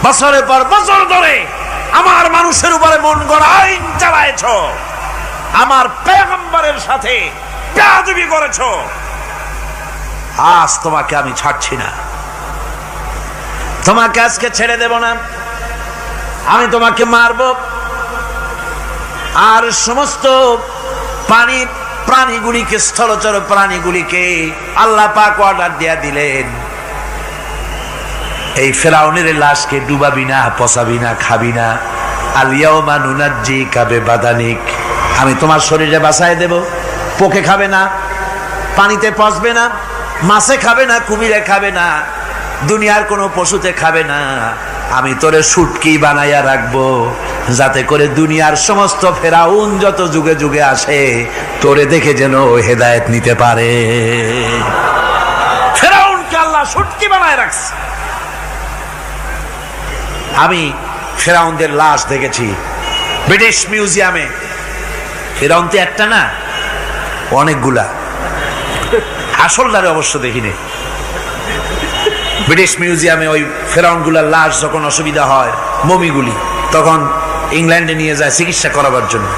বছরের পর বছর ধরে আমার মানুষের উপরে মন গড়া আইন চালায়েছ, আমার পয়গম্বরের সাথে বেয়াদবি করেছ। আজ তোমাকে আমি ছাড়ছি না, তোমাকে আজকে ছেড়ে দেব না, আমি তোমাকে মারব। আর সমস্ত প্রাণীগুলিকে, স্থলচর প্রাণীগুলিকে আল্লাহ পাক অর্ডার দিয়া দিলেন, এই ফেরাউনের লাশকে ডুবাবি না, পচাবি না, খাবি না। আলিয়াউমা নুনাজ্জিকা বিবাদানিক, আমি তোমার শরীরে বাঁচায় দেব। পোকে খাবে না, পানিতে পচবে না, মাছে খাবে না, কুমিরে খাবে না, দুনিয়ার কোনো পশুতে খাবে না। আমি তোরে শুটকি বানাইয়া রাখবো, যাতে করে দুনিয়ার সমস্ত ফেরাউন যত যুগে যুগে আসে তোরে দেখে যেন হেদায়েত নিতে পারে। ফেরাউনকে আল্লাহ শুটকি বানায় রাখছে। আমি ফেরাউনদের লাশ দেখেছি ব্রিটিশ মিউজিয়ামে। ফেরাউন তো একটা না, অনেকগুলা। আসলদারে অবশ্য দেখিনি। ব্রিটিশ মিউজিয়ামে ওই ফেরাউনগুলার লাশ যখন অসুবিধা হয়, মমিগুলি, তখন ইংল্যান্ডে নিয়ে যায় চিকিৎসা করাবার জন্য।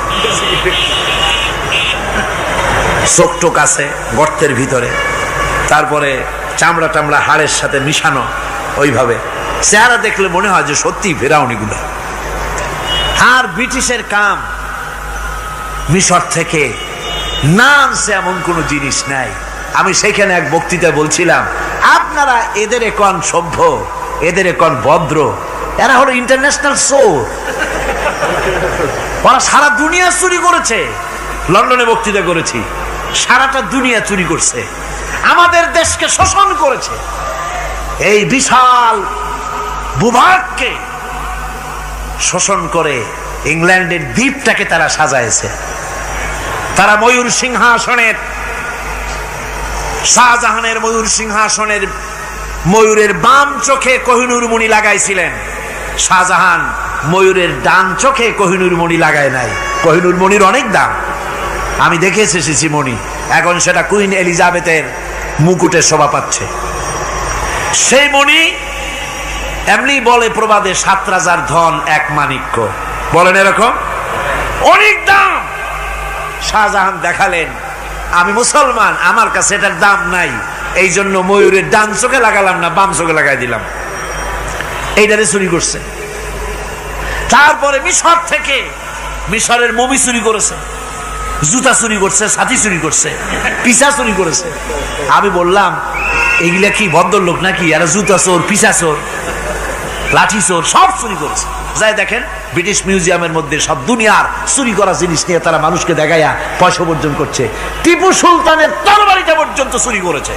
চোখ টোক আছে গর্তের ভিতরে, তারপরে চামড়া টামড়া হাড়ের সাথে মিশানো, ওইভাবে চেহারা দেখলে মনে হয় যে সত্যি ফেরাউনিগুলা। আর ব্রিটিশের কাম মিশর থেকে না আনছে এমন কোন জিনিস নাই। আমি সেখানে এক বক্তৃতায় বলছিলাম, আপনারা এদের এখন সভ্য, এদের এখন ভদ্র, এরা হলো ইন্টারন্যাশনাল চোর। ওরা সারা দুনিয়া চুরি করেছে। লন্ডনে বক্তৃতা করেছি, সারাটা দুনিয়া চুরি করছে, আমাদের দেশকে শোষণ করেছে। এই বিশাল ভূভাগকে শোষণ করে ইংল্যান্ডের দ্বীপটাকে তারা সাজাইছে। তারা ময়ূর সিংহাসনের, শাহজাহানের ময়ূর সিংহাসনের ময়ূরের বাম চোখে কোহিনূর মণি লাগাইছিলেন। শাহজাহান ময়ূরের ডান চোখে কোহিনূর মণি লাগায় নাই। কোহিনূর মণির অনেক দাম, আমি দেখে এসেছি মণি। এখন সেটা কুইন এলিজাবেথের মুকুটে শোভা পাচ্ছে। সেই মণি এমনি বলে প্রবাদে, 7 রাজার ধন এক মাণিক্য, বলেন এরকম, অনেক দাম। শাহজাহান দেখালেন, আমি মুসলমান, আমার কাছে এটার দাম নাই, এই জন্য ময়ূরের ডান চোখে লাগালাম না, বাম চোখে লাগাই দিলাম। এইটারে চুরি করছে। তারপরে মিশর থেকে, মিশরের মমি চুরি করেছে, জুতা চুরি করছে, ছাতি চুরি করছে, পিসা চুরি করেছে। আমি বললাম, এগুলা কি ভদ্রলোক নাকি? এরা জুতা চোর, পিসা চোর, লাঠি চোর, সব চুরি করেছে। যাই দেখেন ব্রিটিশ মিউজিয়ামের মধ্যে সব দুনিয়ার চুরি করা জিনিস নিয়ে তারা মানুষকে দেখাইয়া পয়সা অর্জন করছে। টিপু সুলতানের তরবারিটা পর্যন্ত চুরি করেছে।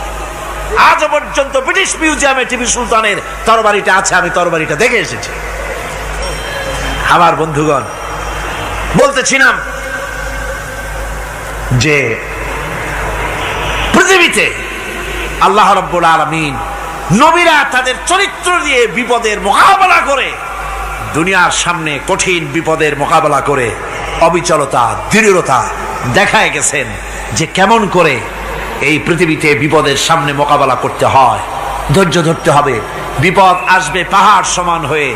আজ পর্যন্ত ব্রিটিশ মিউজিয়ামে টিপু সুলতানের তরবারিটা আছে, আমি তরবারিটা দেখে এসেছি। আমার বন্ধুগণ, বলতেছিলাম যে পৃথিবীতে আল্লাহ রাব্বুল আলামিন নবীরা তাদের চরিত্র দিয়ে বিপদের মোকাবেলা করে দুনিয়ার সামনে কঠিন বিপদের মোকাবেলা করে অবিচলতা, দৃঢ়তা দেখায় গেছেন যে কেমন করে এই পৃথিবীতে বিপদের সামনে মোকাবেলা করতে হয়। ধৈর্য ধরতে হবে, বিপদ আসবে পাহাড় সমান হয়ে,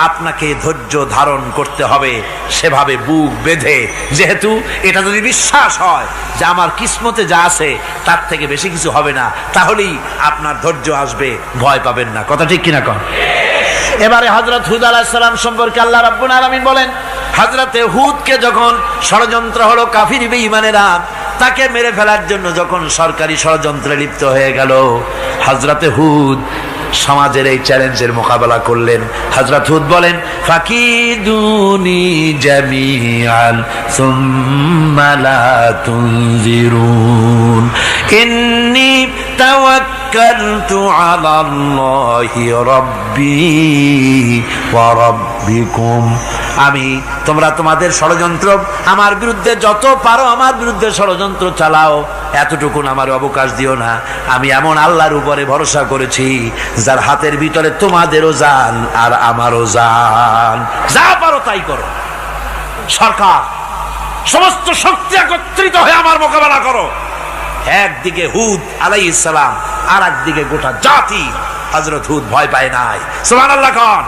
আপনাকে ধৈর্য ধারণ করতে হবে সেভাবে বুক বেঁধে। যেহেতু এটা যদি বিশ্বাস হয় যে আমার কিসমতে যা আছে তার থেকে বেশি কিছু হবে না, তাহলেই আপনার ধৈর্য আসবে, ভয় পাবেন না। কথা ঠিক কিনা কন? এবারে হযরত হুদ আলাইহিস সালাম সম্পর্কে আল্লাহ রাব্বুল আলামিন বলেন, হযরতে হুদকে যখন ষড়যন্ত্র হলো কাফির বেঈমানেরা তাকে মেরে ফেলার জন্য, যখন সরকারি ষড়যন্ত্রে লিপ্ত হয়ে গেল, হযরতে হুদ সমাজের এই চ্যালেঞ্জের মোকাবেলা করলেন। হযরত হুদ বলেন, ফাকিদুনি জামিআন সুম্মা লা তুনজিরুন ইন্নী তাওয়াক্কালতু আলাল্লাহি রাব্বি ওয়া রাব্বিকুম। তোমরা তোমাদের ষড়যন্ত্র আমার বিরুদ্ধে যত পারো আমার বিরুদ্ধে ষড়যন্ত্র চালাও, এতটুকুন আমার অবকাশ দিও না। আমি এমন আল্লাহর উপরে ভরসা করেছি যার হাতের ভিতরে তোমাদেরও জান আর আমারও জান। যা পারো তাই করো। সরকার সমস্ত শক্তি একত্রিত হয়ে আমার মোকাবেলা করো। একদিকে হুদ আলাইহিস সালাম, আর একদিকে গোটা জাতি। হযরত হুদ ভয় পায় নাই। সুবহানাল্লাহ কোন?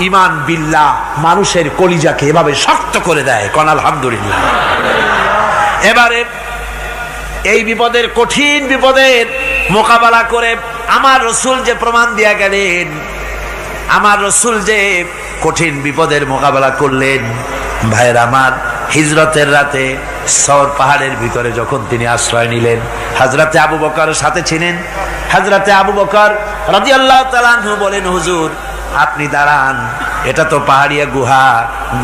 ঈমান বিল্লাহ মানুষের কলিজাকে এভাবে শক্ত করে দেয়। কোন আলহামদুলিল্লাহ। এবারে এই বিপদের, কঠিন বিপদের মোকাবেলা করে আমার রাসূল যে প্রমাণ দিয়া গেলেন, আমার রাসূল যে কঠিন বিপদের মোকাবেলা করলেন, ভাইয়ের আমার, হিজরতের রাতে সওর পাহাড়ের ভিতরে যখন তিনি আশ্রয় নিলেন, হযরতে আবু বকর সাথে ছিলেন। হযরতে আবু বকর রাদিয়াল্লাহু তাআলা আনহু বলেন, হুজুর আপনি দাঁড়ান, এটা তো পাহাড়িয়া গুহা,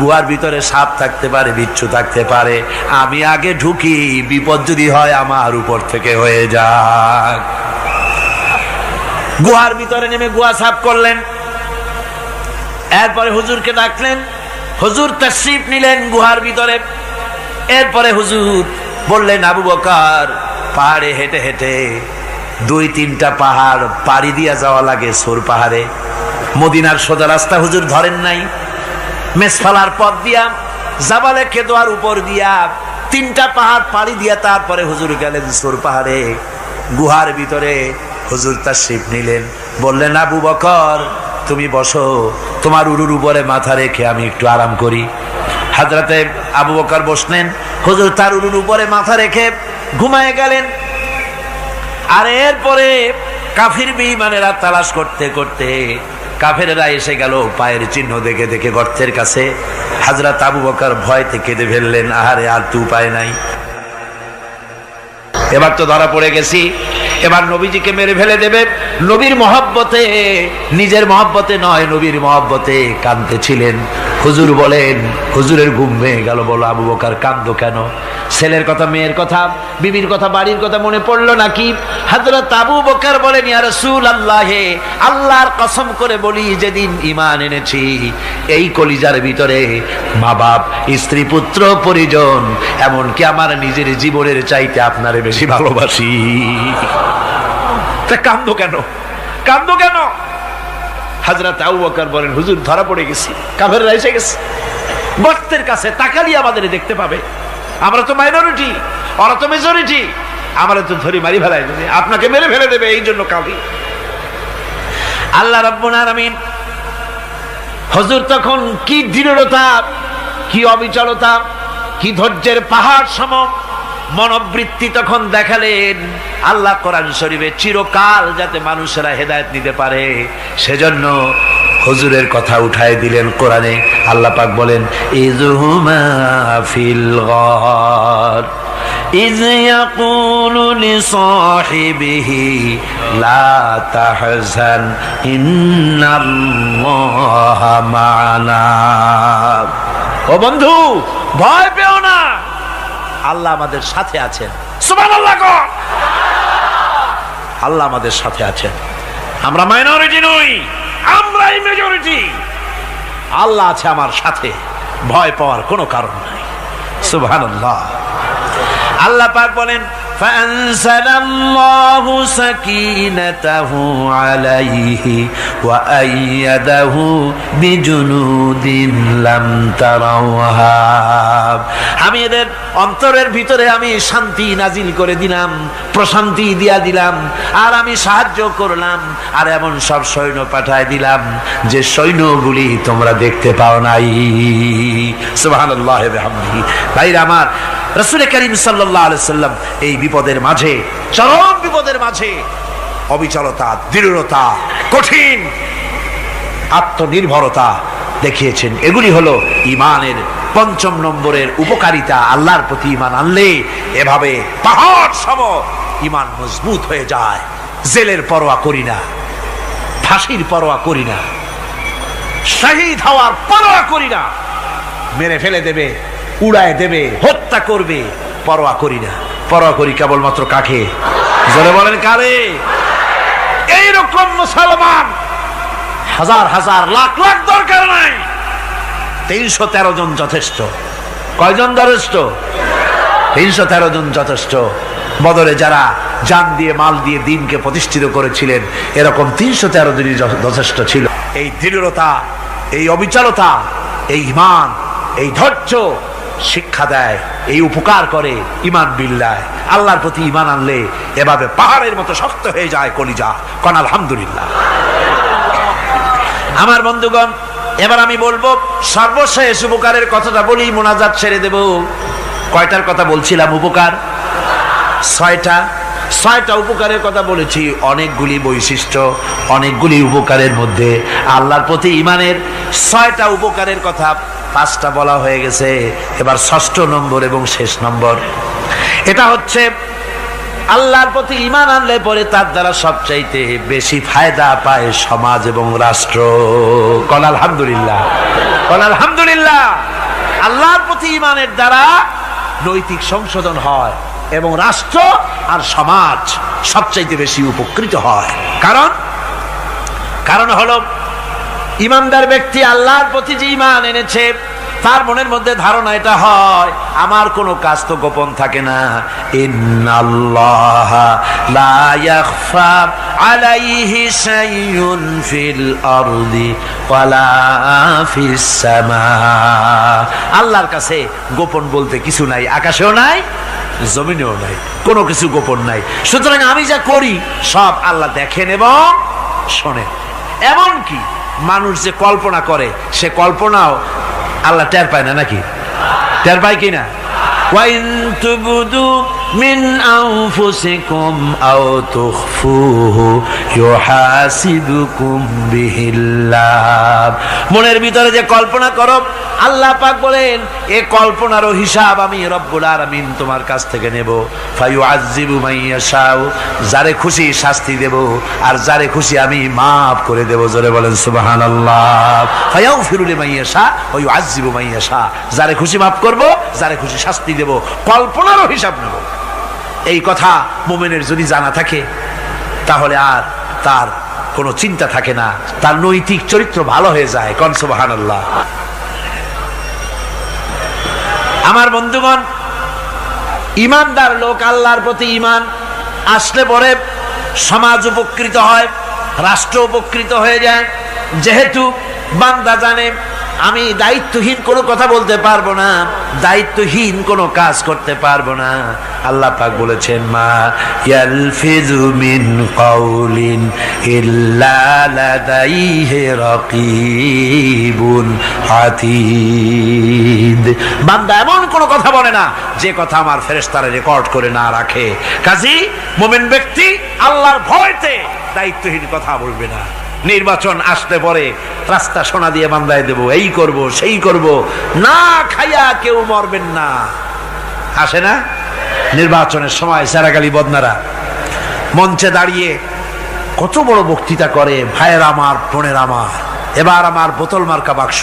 গুহার ভিতরে সাপ থাকতে পারে, বিচ্ছু থাকতে পারে, আমি আগে ঢুকি, বিপদ যদি হয় আমার উপর থেকে হয়ে যাক। গুহার ভিতরে নেমে গুহা সাফ করলেন। এরপরে হুজুরকে ডাকলেন, হুজুর তাশরীফ নিলেন গুহার ভিতরে। এরপরে হুজুর বললেন, আবু বকর, পাহাড়ে হেঁটে হেঁটে 2-3টা পাহাড় পাড়ি দিয়া যাওয়া লাগে সৌর পাহাড়ে। মদিনার সোজা রাস্তা হুজুর ধরেন নাই, মেসফালার পথ দিয়া, জাবালে কেদোয়ার উপর দিয়া 3টা পাহাড় পাড়ি দিয়া তারপরে হুজুর গেলেন সৌর পাহাড়ে। গুহার ভিতরে হুজুর তাশরীফ নিলেন। বললেন, আবু বকর তুমি বসো, তোমার উরুর উপরে মাথা রেখে আমি একটু আরাম করি। হযরতে আবু বকর বসলেন, হুজুর তার উরুর উপরে মাথা রেখে ঘুমায় গেলেন। আর এরপরে কাফির বেঈমানেরা তালাশ করতে করতে কাফেরেরা এসে গেল পায়ের চিহ্ন দেখে দেখে গর্তের কাছে। হযরত আবু বকর ভয়তে কেঁদে ফেললেন, আহারে আর তো উপায় নাই, এবার তো ধরা পড়ে গেছি, এবার নবীজিকে মেরে ফেলে দেবে। নবীর মহব্বতে, নিজের মহব্বতে নয়, নবীর মহব্বতে কাঁদতেছিলেন। হুজুর বলেন, হুজুরের ঘুম ভেঙে গেল। বলো আবু বকর কাঁদো কেন? ছেলের কথা, মেয়ের কথা, বিবির কথা, বাড়ির কথা মনে পড়লো নাকি? হযরত আবু বকর বলেন, ইয়া রাসূলুল্লাহ, আল্লাহর কসম করে বলি, যেদিন ঈমান এনেছি এই কলিজার ভিতরে মা বাপ, স্ত্রী, পুত্র, পরিজন, এমনকি আমার নিজের জীবনের চাইতে আপনারে বেশি ভালোবাসি। তা কাঁদো কেন? কাঁদো কেন? হযরত আবু বকর বলেন, হুজুর ধরা পড়ে গেছি, কাফেররা এসে গেছে গর্তের কাছে, তাকালি আমাদের দেখতে পাবে, আমরা তো মাইনরিটি, ওরা তো মেজরিটি, আমরা তো ধরি মারি ফেলাই দেবে, আপনাকে মেরে ফেলে দেবে, এই জন্য কাঁদি। আল্লাহ রাব্বুল আলামিন, হুজুর তখন কি দৃঢ়তা, কি অবিচলতা, কি ধৈর্যের পাহাড় সম মনোবৃত্তি তখন দেখালেন। আল্লাহ কোরআন শরীফে চিরকাল যাতে মানুষেরা হেদায়েত নিতে পারে সেজন্য হুজুরের কথা উঠায় দিলেন কোরআনে। আল্লাহ পাক বলেন, ইযহুমা ফিল গার ইয ইয়াকুলু লিসাহিবিহি লা তাহজান ইন্নাল্লাহা মা'ানা। ও বন্ধু, ভয় পেও না, আল্লাহ আমাদের সাথে আছেন। সুবহানাল্লাহ। আল্লাহ আমাদের সাথে আছেন। আমরা মাইনরিটি নই, আমরাই মেজরিটি। আল্লাহ আছে আমার সাথে, ভয় পাওয়ার কোনো কারণ নাই। সুবহানাল্লাহ। আল্লাহ পাক বলেন, فأنزل الله سكينته عليه وأيده بجنود لم تروها। আমি এদের অন্তরের ভিতরে আমি শান্তি নাজিল করে দিলাম, প্রশান্তি দিয়া দিলাম, আর আমি সাহায্য করলাম, আর এমন সব সৈন্য পাঠায় দিলাম যে সৈন্যগুলি তোমরা দেখতে পাও নাই। সুবহানাল্লাহ ওয়া বিহামদিহি। ভাইরা আমার, রাসূল করিম সাল্লাল্লাহু আলাইহি সাল্লাম এই বিপদের মাঝে, চরম বিপদের মাঝে অবিচলতা, দৃঢ়তা, কঠিন আত্মনির্ভরতা দেখিয়েছেন। এগুলি হলো ঈমানের পঞ্চম নম্বরের উপকারিতা। আল্লাহর প্রতি ঈমান আনলে এভাবে পাহাড় সম ঈমান মজবুত হয়ে যায়। জেলের পরোয়া করি না, ফাঁসির পরোয়া করি না, শহীদ হওয়ার পরোয়া করি না, মেরে ফেলে দেবে, উড়ায় দেবে, হত্যা করবে, পরোয়া করি না। পরোয়া করি কেবলমাত্র কাকে? জোরে বলেন কারে? এইরকম মুসলমান হাজার হাজার লাখ লাখ দরকার নাই, 313 জন যথেষ্ট। কয়জন যথেষ্ট? 313 জন যথেষ্ট। বদরে যারা জান দিয়ে, মাল দিয়ে দ্বীনকে প্রতিষ্ঠিত করেছিলেন, এরকম 313 জনই যথেষ্ট ছিল। এই দৃঢ়তা, এই অবিচলতা, এই ঈমান, এই ধৈর্য শিক্ষা দেয়, এই উপকার করে ঈমান বিল্লাহ। আল্লাহর প্রতি ঈমান আনলে এভাবে পাহাড়ের মতো শক্ত হয়ে যায় কলিজা। কোন আলহামদুলিল্লাহ। আমার বন্ধুগণ, এবার আমি বলবো সর্বশেষ উপকারের কথাটা বলি, মোনাজাত ছেড়ে দেব। কয়টার কথা বলছিলাম? উপকার 6টা উপকারের কথা বলেছি। অনেকগুলি বৈশিষ্ট্য, অনেকগুলি উপকারের মধ্যে আল্লাহর প্রতি ঈমানের 6টা উপকারের কথা 5টা বলা হয়ে গেছে। এবার 6ষ্ঠ নম্বর এবং শেষ নম্বর, এটা হচ্ছে আল্লাহর প্রতি ঈমান আনলে পরে তার দ্বারা সবচাইতে বেশি ফায়দা পায় সমাজ এবং রাষ্ট্র। কোন আলহামদুলিল্লাহ, কোন আলহামদুলিল্লাহ। আল্লাহর প্রতি ঈমানের দ্বারা নৈতিক সংশোধন হয় এবং রাষ্ট্র আর সমাজ সবচাইতে বেশি উপকৃত হয়। কারণ হলো ঈমানদার ব্যক্তি আল্লাহর প্রতি যে ঈমান এনেছে, তার মনের মধ্যে ধারণা এটা হয়, আমার কোনো কাজ তো গোপন থাকে না। ইন্নাল্লাহা লা ইয়াখফা আলাইহি শাইউন ফিল আরদি ওয়ালা ফিস সামা। আল্লাহর কাছে গোপন বলতে কিছু নাই, আকাশেও নাই, জমিনেও নাই, কোনো কিছু গোপন নাই। সুতরাং আমি যা করি সব আল্লাহ দেখেন এবং শোনেন। এমনকি মানুষ যে কল্পনা করে, সে কল্পনাও আল্লাহ টের পায় না, নাকি? টের পায় কিনা? ওয়াইন তুবদু মিন আনফুসিকুম আও তুখফুহু ইউহাসিবুকুম বিহিল্লাহ। মনের ভিতরে যে কল্পনা করো, আল্লাহ পাক বলেন এই কল্পনারও হিসাব আমি রব্বুল আলামিন তোমার কাছ থেকে নেব। ফায়ুআযযিবু মান ইয়াশাউ, যারে খুশি শাস্তি দেব, আর যারে খুশি আমি মাফ করে দেব। জোরে বলেন সুবহানাল্লাহ। ফায়াগফিরু লিমান ইয়াশা ওয়া ইউআযযিবু মান ইয়াশা, যারে খুশি মাফ করব, যারে খুশি শাস্তি দেব, কল্পনারও হিসাব নেব। এই কথা মুমিনের যদি জানা থাকে, তাহলে আর তার কোনো চিন্তা থাকে না, তার নৈতিক চরিত্র ভালো হয়ে যায়। কোন সুবহানাল্লাহ। আমার বন্ধুগণ, ঈমানদার লোক, আল্লাহর প্রতি ঈমান আসলে পরে সমাজ উপকৃত হয়, রাষ্ট্র উপকৃত হয়ে যায়। যেহেতু বান্দা জানে আমি দায়িত্বহীন কোনো কথা বলতে পারবো না, দায়িত্বহীন কোনো কাজ করতে পারবো না। আল্লাহ পাক বলেছেন, মা ইয়ালফিযু মিন কাউলিন ইল্লা লাদাইহি রাকীবুন আতীদ। বান্দা এমন কোনো কথা বলে না যে কথা আমার ফেরেশতারা রেকর্ড করে না রাখে। কাজী মুমিন ব্যক্তি আল্লাহর ভয়তে দায়িত্বহীন কথা বলবে না। নির্বাচন আসতে পরে রাস্তা সোনা দিয়ে বান্ধায় দেব, এই করব সেই করব, না খাইয়া কেউ মরবেন না। আসে না নির্বাচনের সময় সারাগালি বদনারা মঞ্চে দাঁড়িয়ে কত বড় বক্তৃতা করে, ভাইয়ের আমার, বোনের আমার, এবার আমার বোতল মার্কা বাক্স,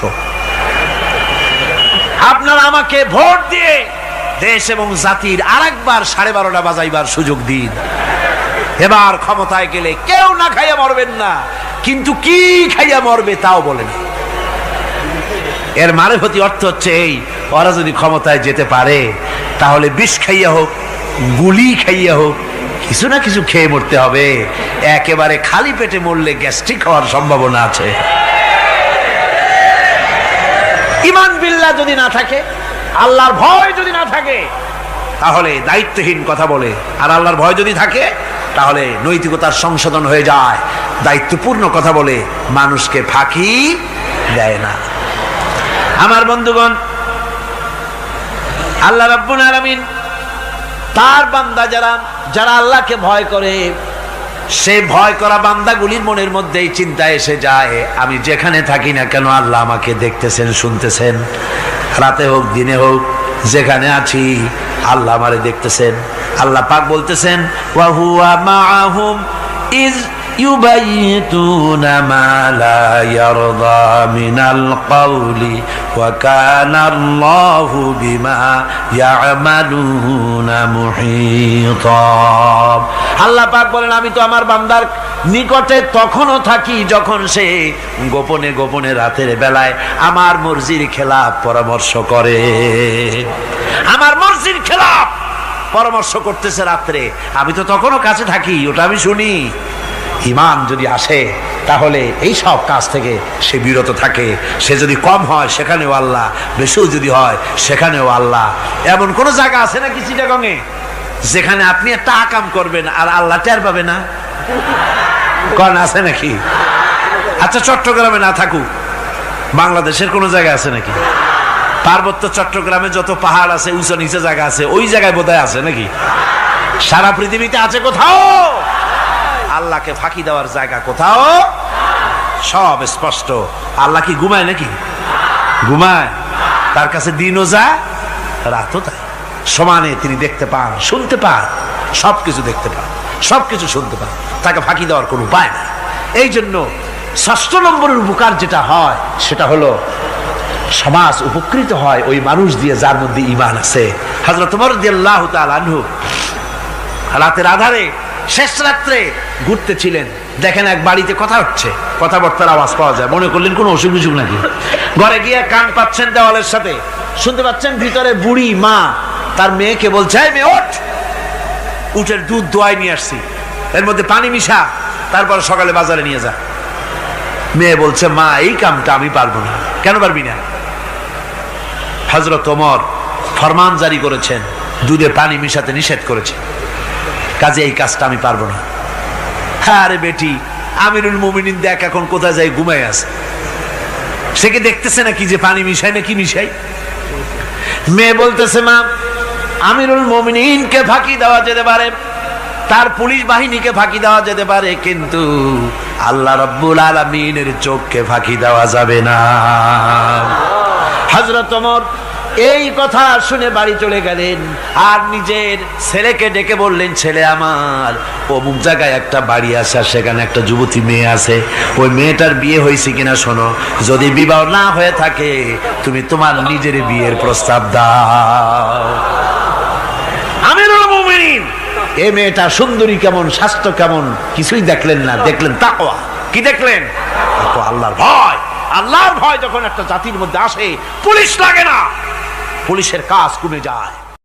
আপনারা আমাকে ভোট দিয়ে দেশ এবং জাতির আরেকবার 12:30 বাজাইবার সুযোগ দিন। এবার ক্ষমতায় গেলে কেউ না খাইয়া মরবেন না, কিন্তু কি খাইয়া মরবে তাও বলেন। এর মারফতি অর্থ হচ্ছে এই, ওরা যদি ক্ষমতায় যেতে পারে তাহলে বিষ খাইয়া হোক, গুলি খাইয়া হোক, কিছু না কিছু খেয়ে মরতে হবে। একেবারে খালি পেটে মরলে গ্যাস্ট্রিক হওয়ার সম্ভাবনা আছে। ঈমান বিল্লাহ যদি না থাকে, আল্লাহর ভয় যদি না থাকে, তাহলে দায়িত্বহীন কথা বলে। আর আল্লাহর ভয় যদি থাকে, তাহলে নৈতিকতার সংশোধন হয়ে যায়, দায়িত্বপূর্ণ কথা বলে, মানুষকে ফাঁকি দেয় না। আমার বন্ধুগণ, আল্লাহ রাব্বুল আলামিন তার বান্দা যারা আল্লাহকে ভয় করে, সে ভয় করা বান্দাগুলির মনের মধ্যে এই চিন্তা এসে যায়, আমি যেখানে থাকি না কেন আল্লাহ আমাকে দেখতেছেন, শুনতেছেন। রাতে হোক দিনে হোক, যেখানে আছি আল্লাহ আমারে দেখতেছেন। আল্লাহ পাক বলতেছেন, ওয়া হুয়া মাআহুম ইজ ইউবাইতুনা মা লা ইয়ারদা মিনাল কওলি ওয়া কানা আল্লাহু বিমা ইয়ামালুনা মুহীতা। আল্লাহ পাক বলেন, আমি তো আমার বান্দার নিকটে তখনও থাকি যখন সে গোপনে গোপনে রাতের বেলায় আমার মর্জির খেলাফ পরামর্শ করে। আমার মর্জির খেলাফ পরামর্শ করতেছে রাত্রে, আমি তো তখনও কাছে থাকি, ওটা আমি শুনি। ঈমান যদি আসে, তাহলে এই সব কাজ থেকে সে বিরত থাকে। সে যদি কম হয় সেখানেও আল্লাহ, বেশিও যদি হয় সেখানেও আল্লাহ। এমন কোন জায়গা আছে নাকি চিটাগংয়ে যেখানে আপনি একটা আকাম করবেন আর আল্লাহ টের পাবে না? কোন আছে নাকি? আচ্ছা, চট্টগ্রামে না থাকুক, বাংলাদেশের কোন জায়গা আছে নাকি? পার্বত্য চট্টগ্রামে যত পাহাড় আছে, উঁচু নিচে জায়গা আছে, ওই জায়গায় বোধহয় আছে নাকি? সারা পৃথিবীতে আছে কোথাও? আল্লাহকে ফাঁকি দেওয়ার জায়গা কোথাও? সব স্পষ্ট। আল্লাহ কি ঘুমায় নাকি? ঘুমায়? তার কাছে দিনও যায়, রাতও তাই। সমানে তিনি দেখতে পান, শুনতে পান, সবকিছু দেখতে পান, সবকিছু শুনতে পান। তাকে ফাঁকি দেওয়ার কোনো উপায় না। এই জন্য ৬ষ্ঠ নম্বরের উপকার যেটা হয়, সেটা হলো সমাজ উপকৃত হয় ওই মানুষ দিয়ে যার মধ্যে ঈমান আছে। হযরত ওমর রাদিয়াল্লাহু তাআলা আনহু রাতের আধারে, শেষ রাত্রে ঘুরতেছিলেন, দেখেন এক বাড়িতে কথা হচ্ছে, কথাবার্তার আওয়াজ পাওয়া যায়। মনে করলেন কোন অসুখ বিসুখ নাকি। ঘরে গিয়ে কান পাচ্ছেন দেওয়ালের সাথে, শুনতে পাচ্ছেন ভিতরে বুড়ি মা তার মেয়েকে বলছে, এই মেয়ে ওঠ, উটের দুধ দোয়াই নিয়ে আসছি, এর মধ্যে পানি মিশা, তারপর সকালে বাজারে নিয়ে যা। মেয়ে বলছে, মা এই কামটা আমি পারবো না। কেন পারবি না? হযরত ওমর ফরমান জারি করেছেন, দুধে পানি মিশাতে নিষেধ করেছে, কাজে এই কাজটা আমি পারবো না। আরে বেটি, আমিরুল মুমিনিন দেখ এখন কোথায় যাই, ঘুমায় আছে, সে কি দেখতেছে নাকি যে পানি মিশাই না কি মিশাই? মেয়ে বলতেছে, মা আমিরুল মুমিনিনকে ফাঁকি দেওয়া যেতে পারে, তার পুলিশ বাহিনীকে ফাঁকি দেওয়া যেতে পারে, কিন্তু আল্লাহ রাব্বুল আলামিনের চোখকে ফাঁকি দেওয়া যাবে না। হযরত ওমর এই কথা শুনে বাড়ি চলে গেলেন, আর নিজের ছেলেকে ডেকে বললেন, ছেলে আমার, অমুক জায়গায় একটা বাড়ি আছে, সেখানে একটা যুবতী মেয়ে আছে, ওই মেয়েটার বিয়ে হয়েছে কিনা শোনো, যদি বিবাহ না হয়ে থাকে তুমি তোমার নিজের বিয়ের প্রস্তাব দাও। আমিরুল মুমিনিন এই মেয়েটা সুন্দরী কেমন, স্বাস্থ্য কেমন, কিছুই দেখলেন না, দেখলেন তাকওয়া। কি দেখলেন? আল্লাহর ভয়। আল্লাহর ভয় যখন একটা জাতির মধ্যে আসে, পুলিশ লাগে না, পুলিশের কাজ কমে যায়।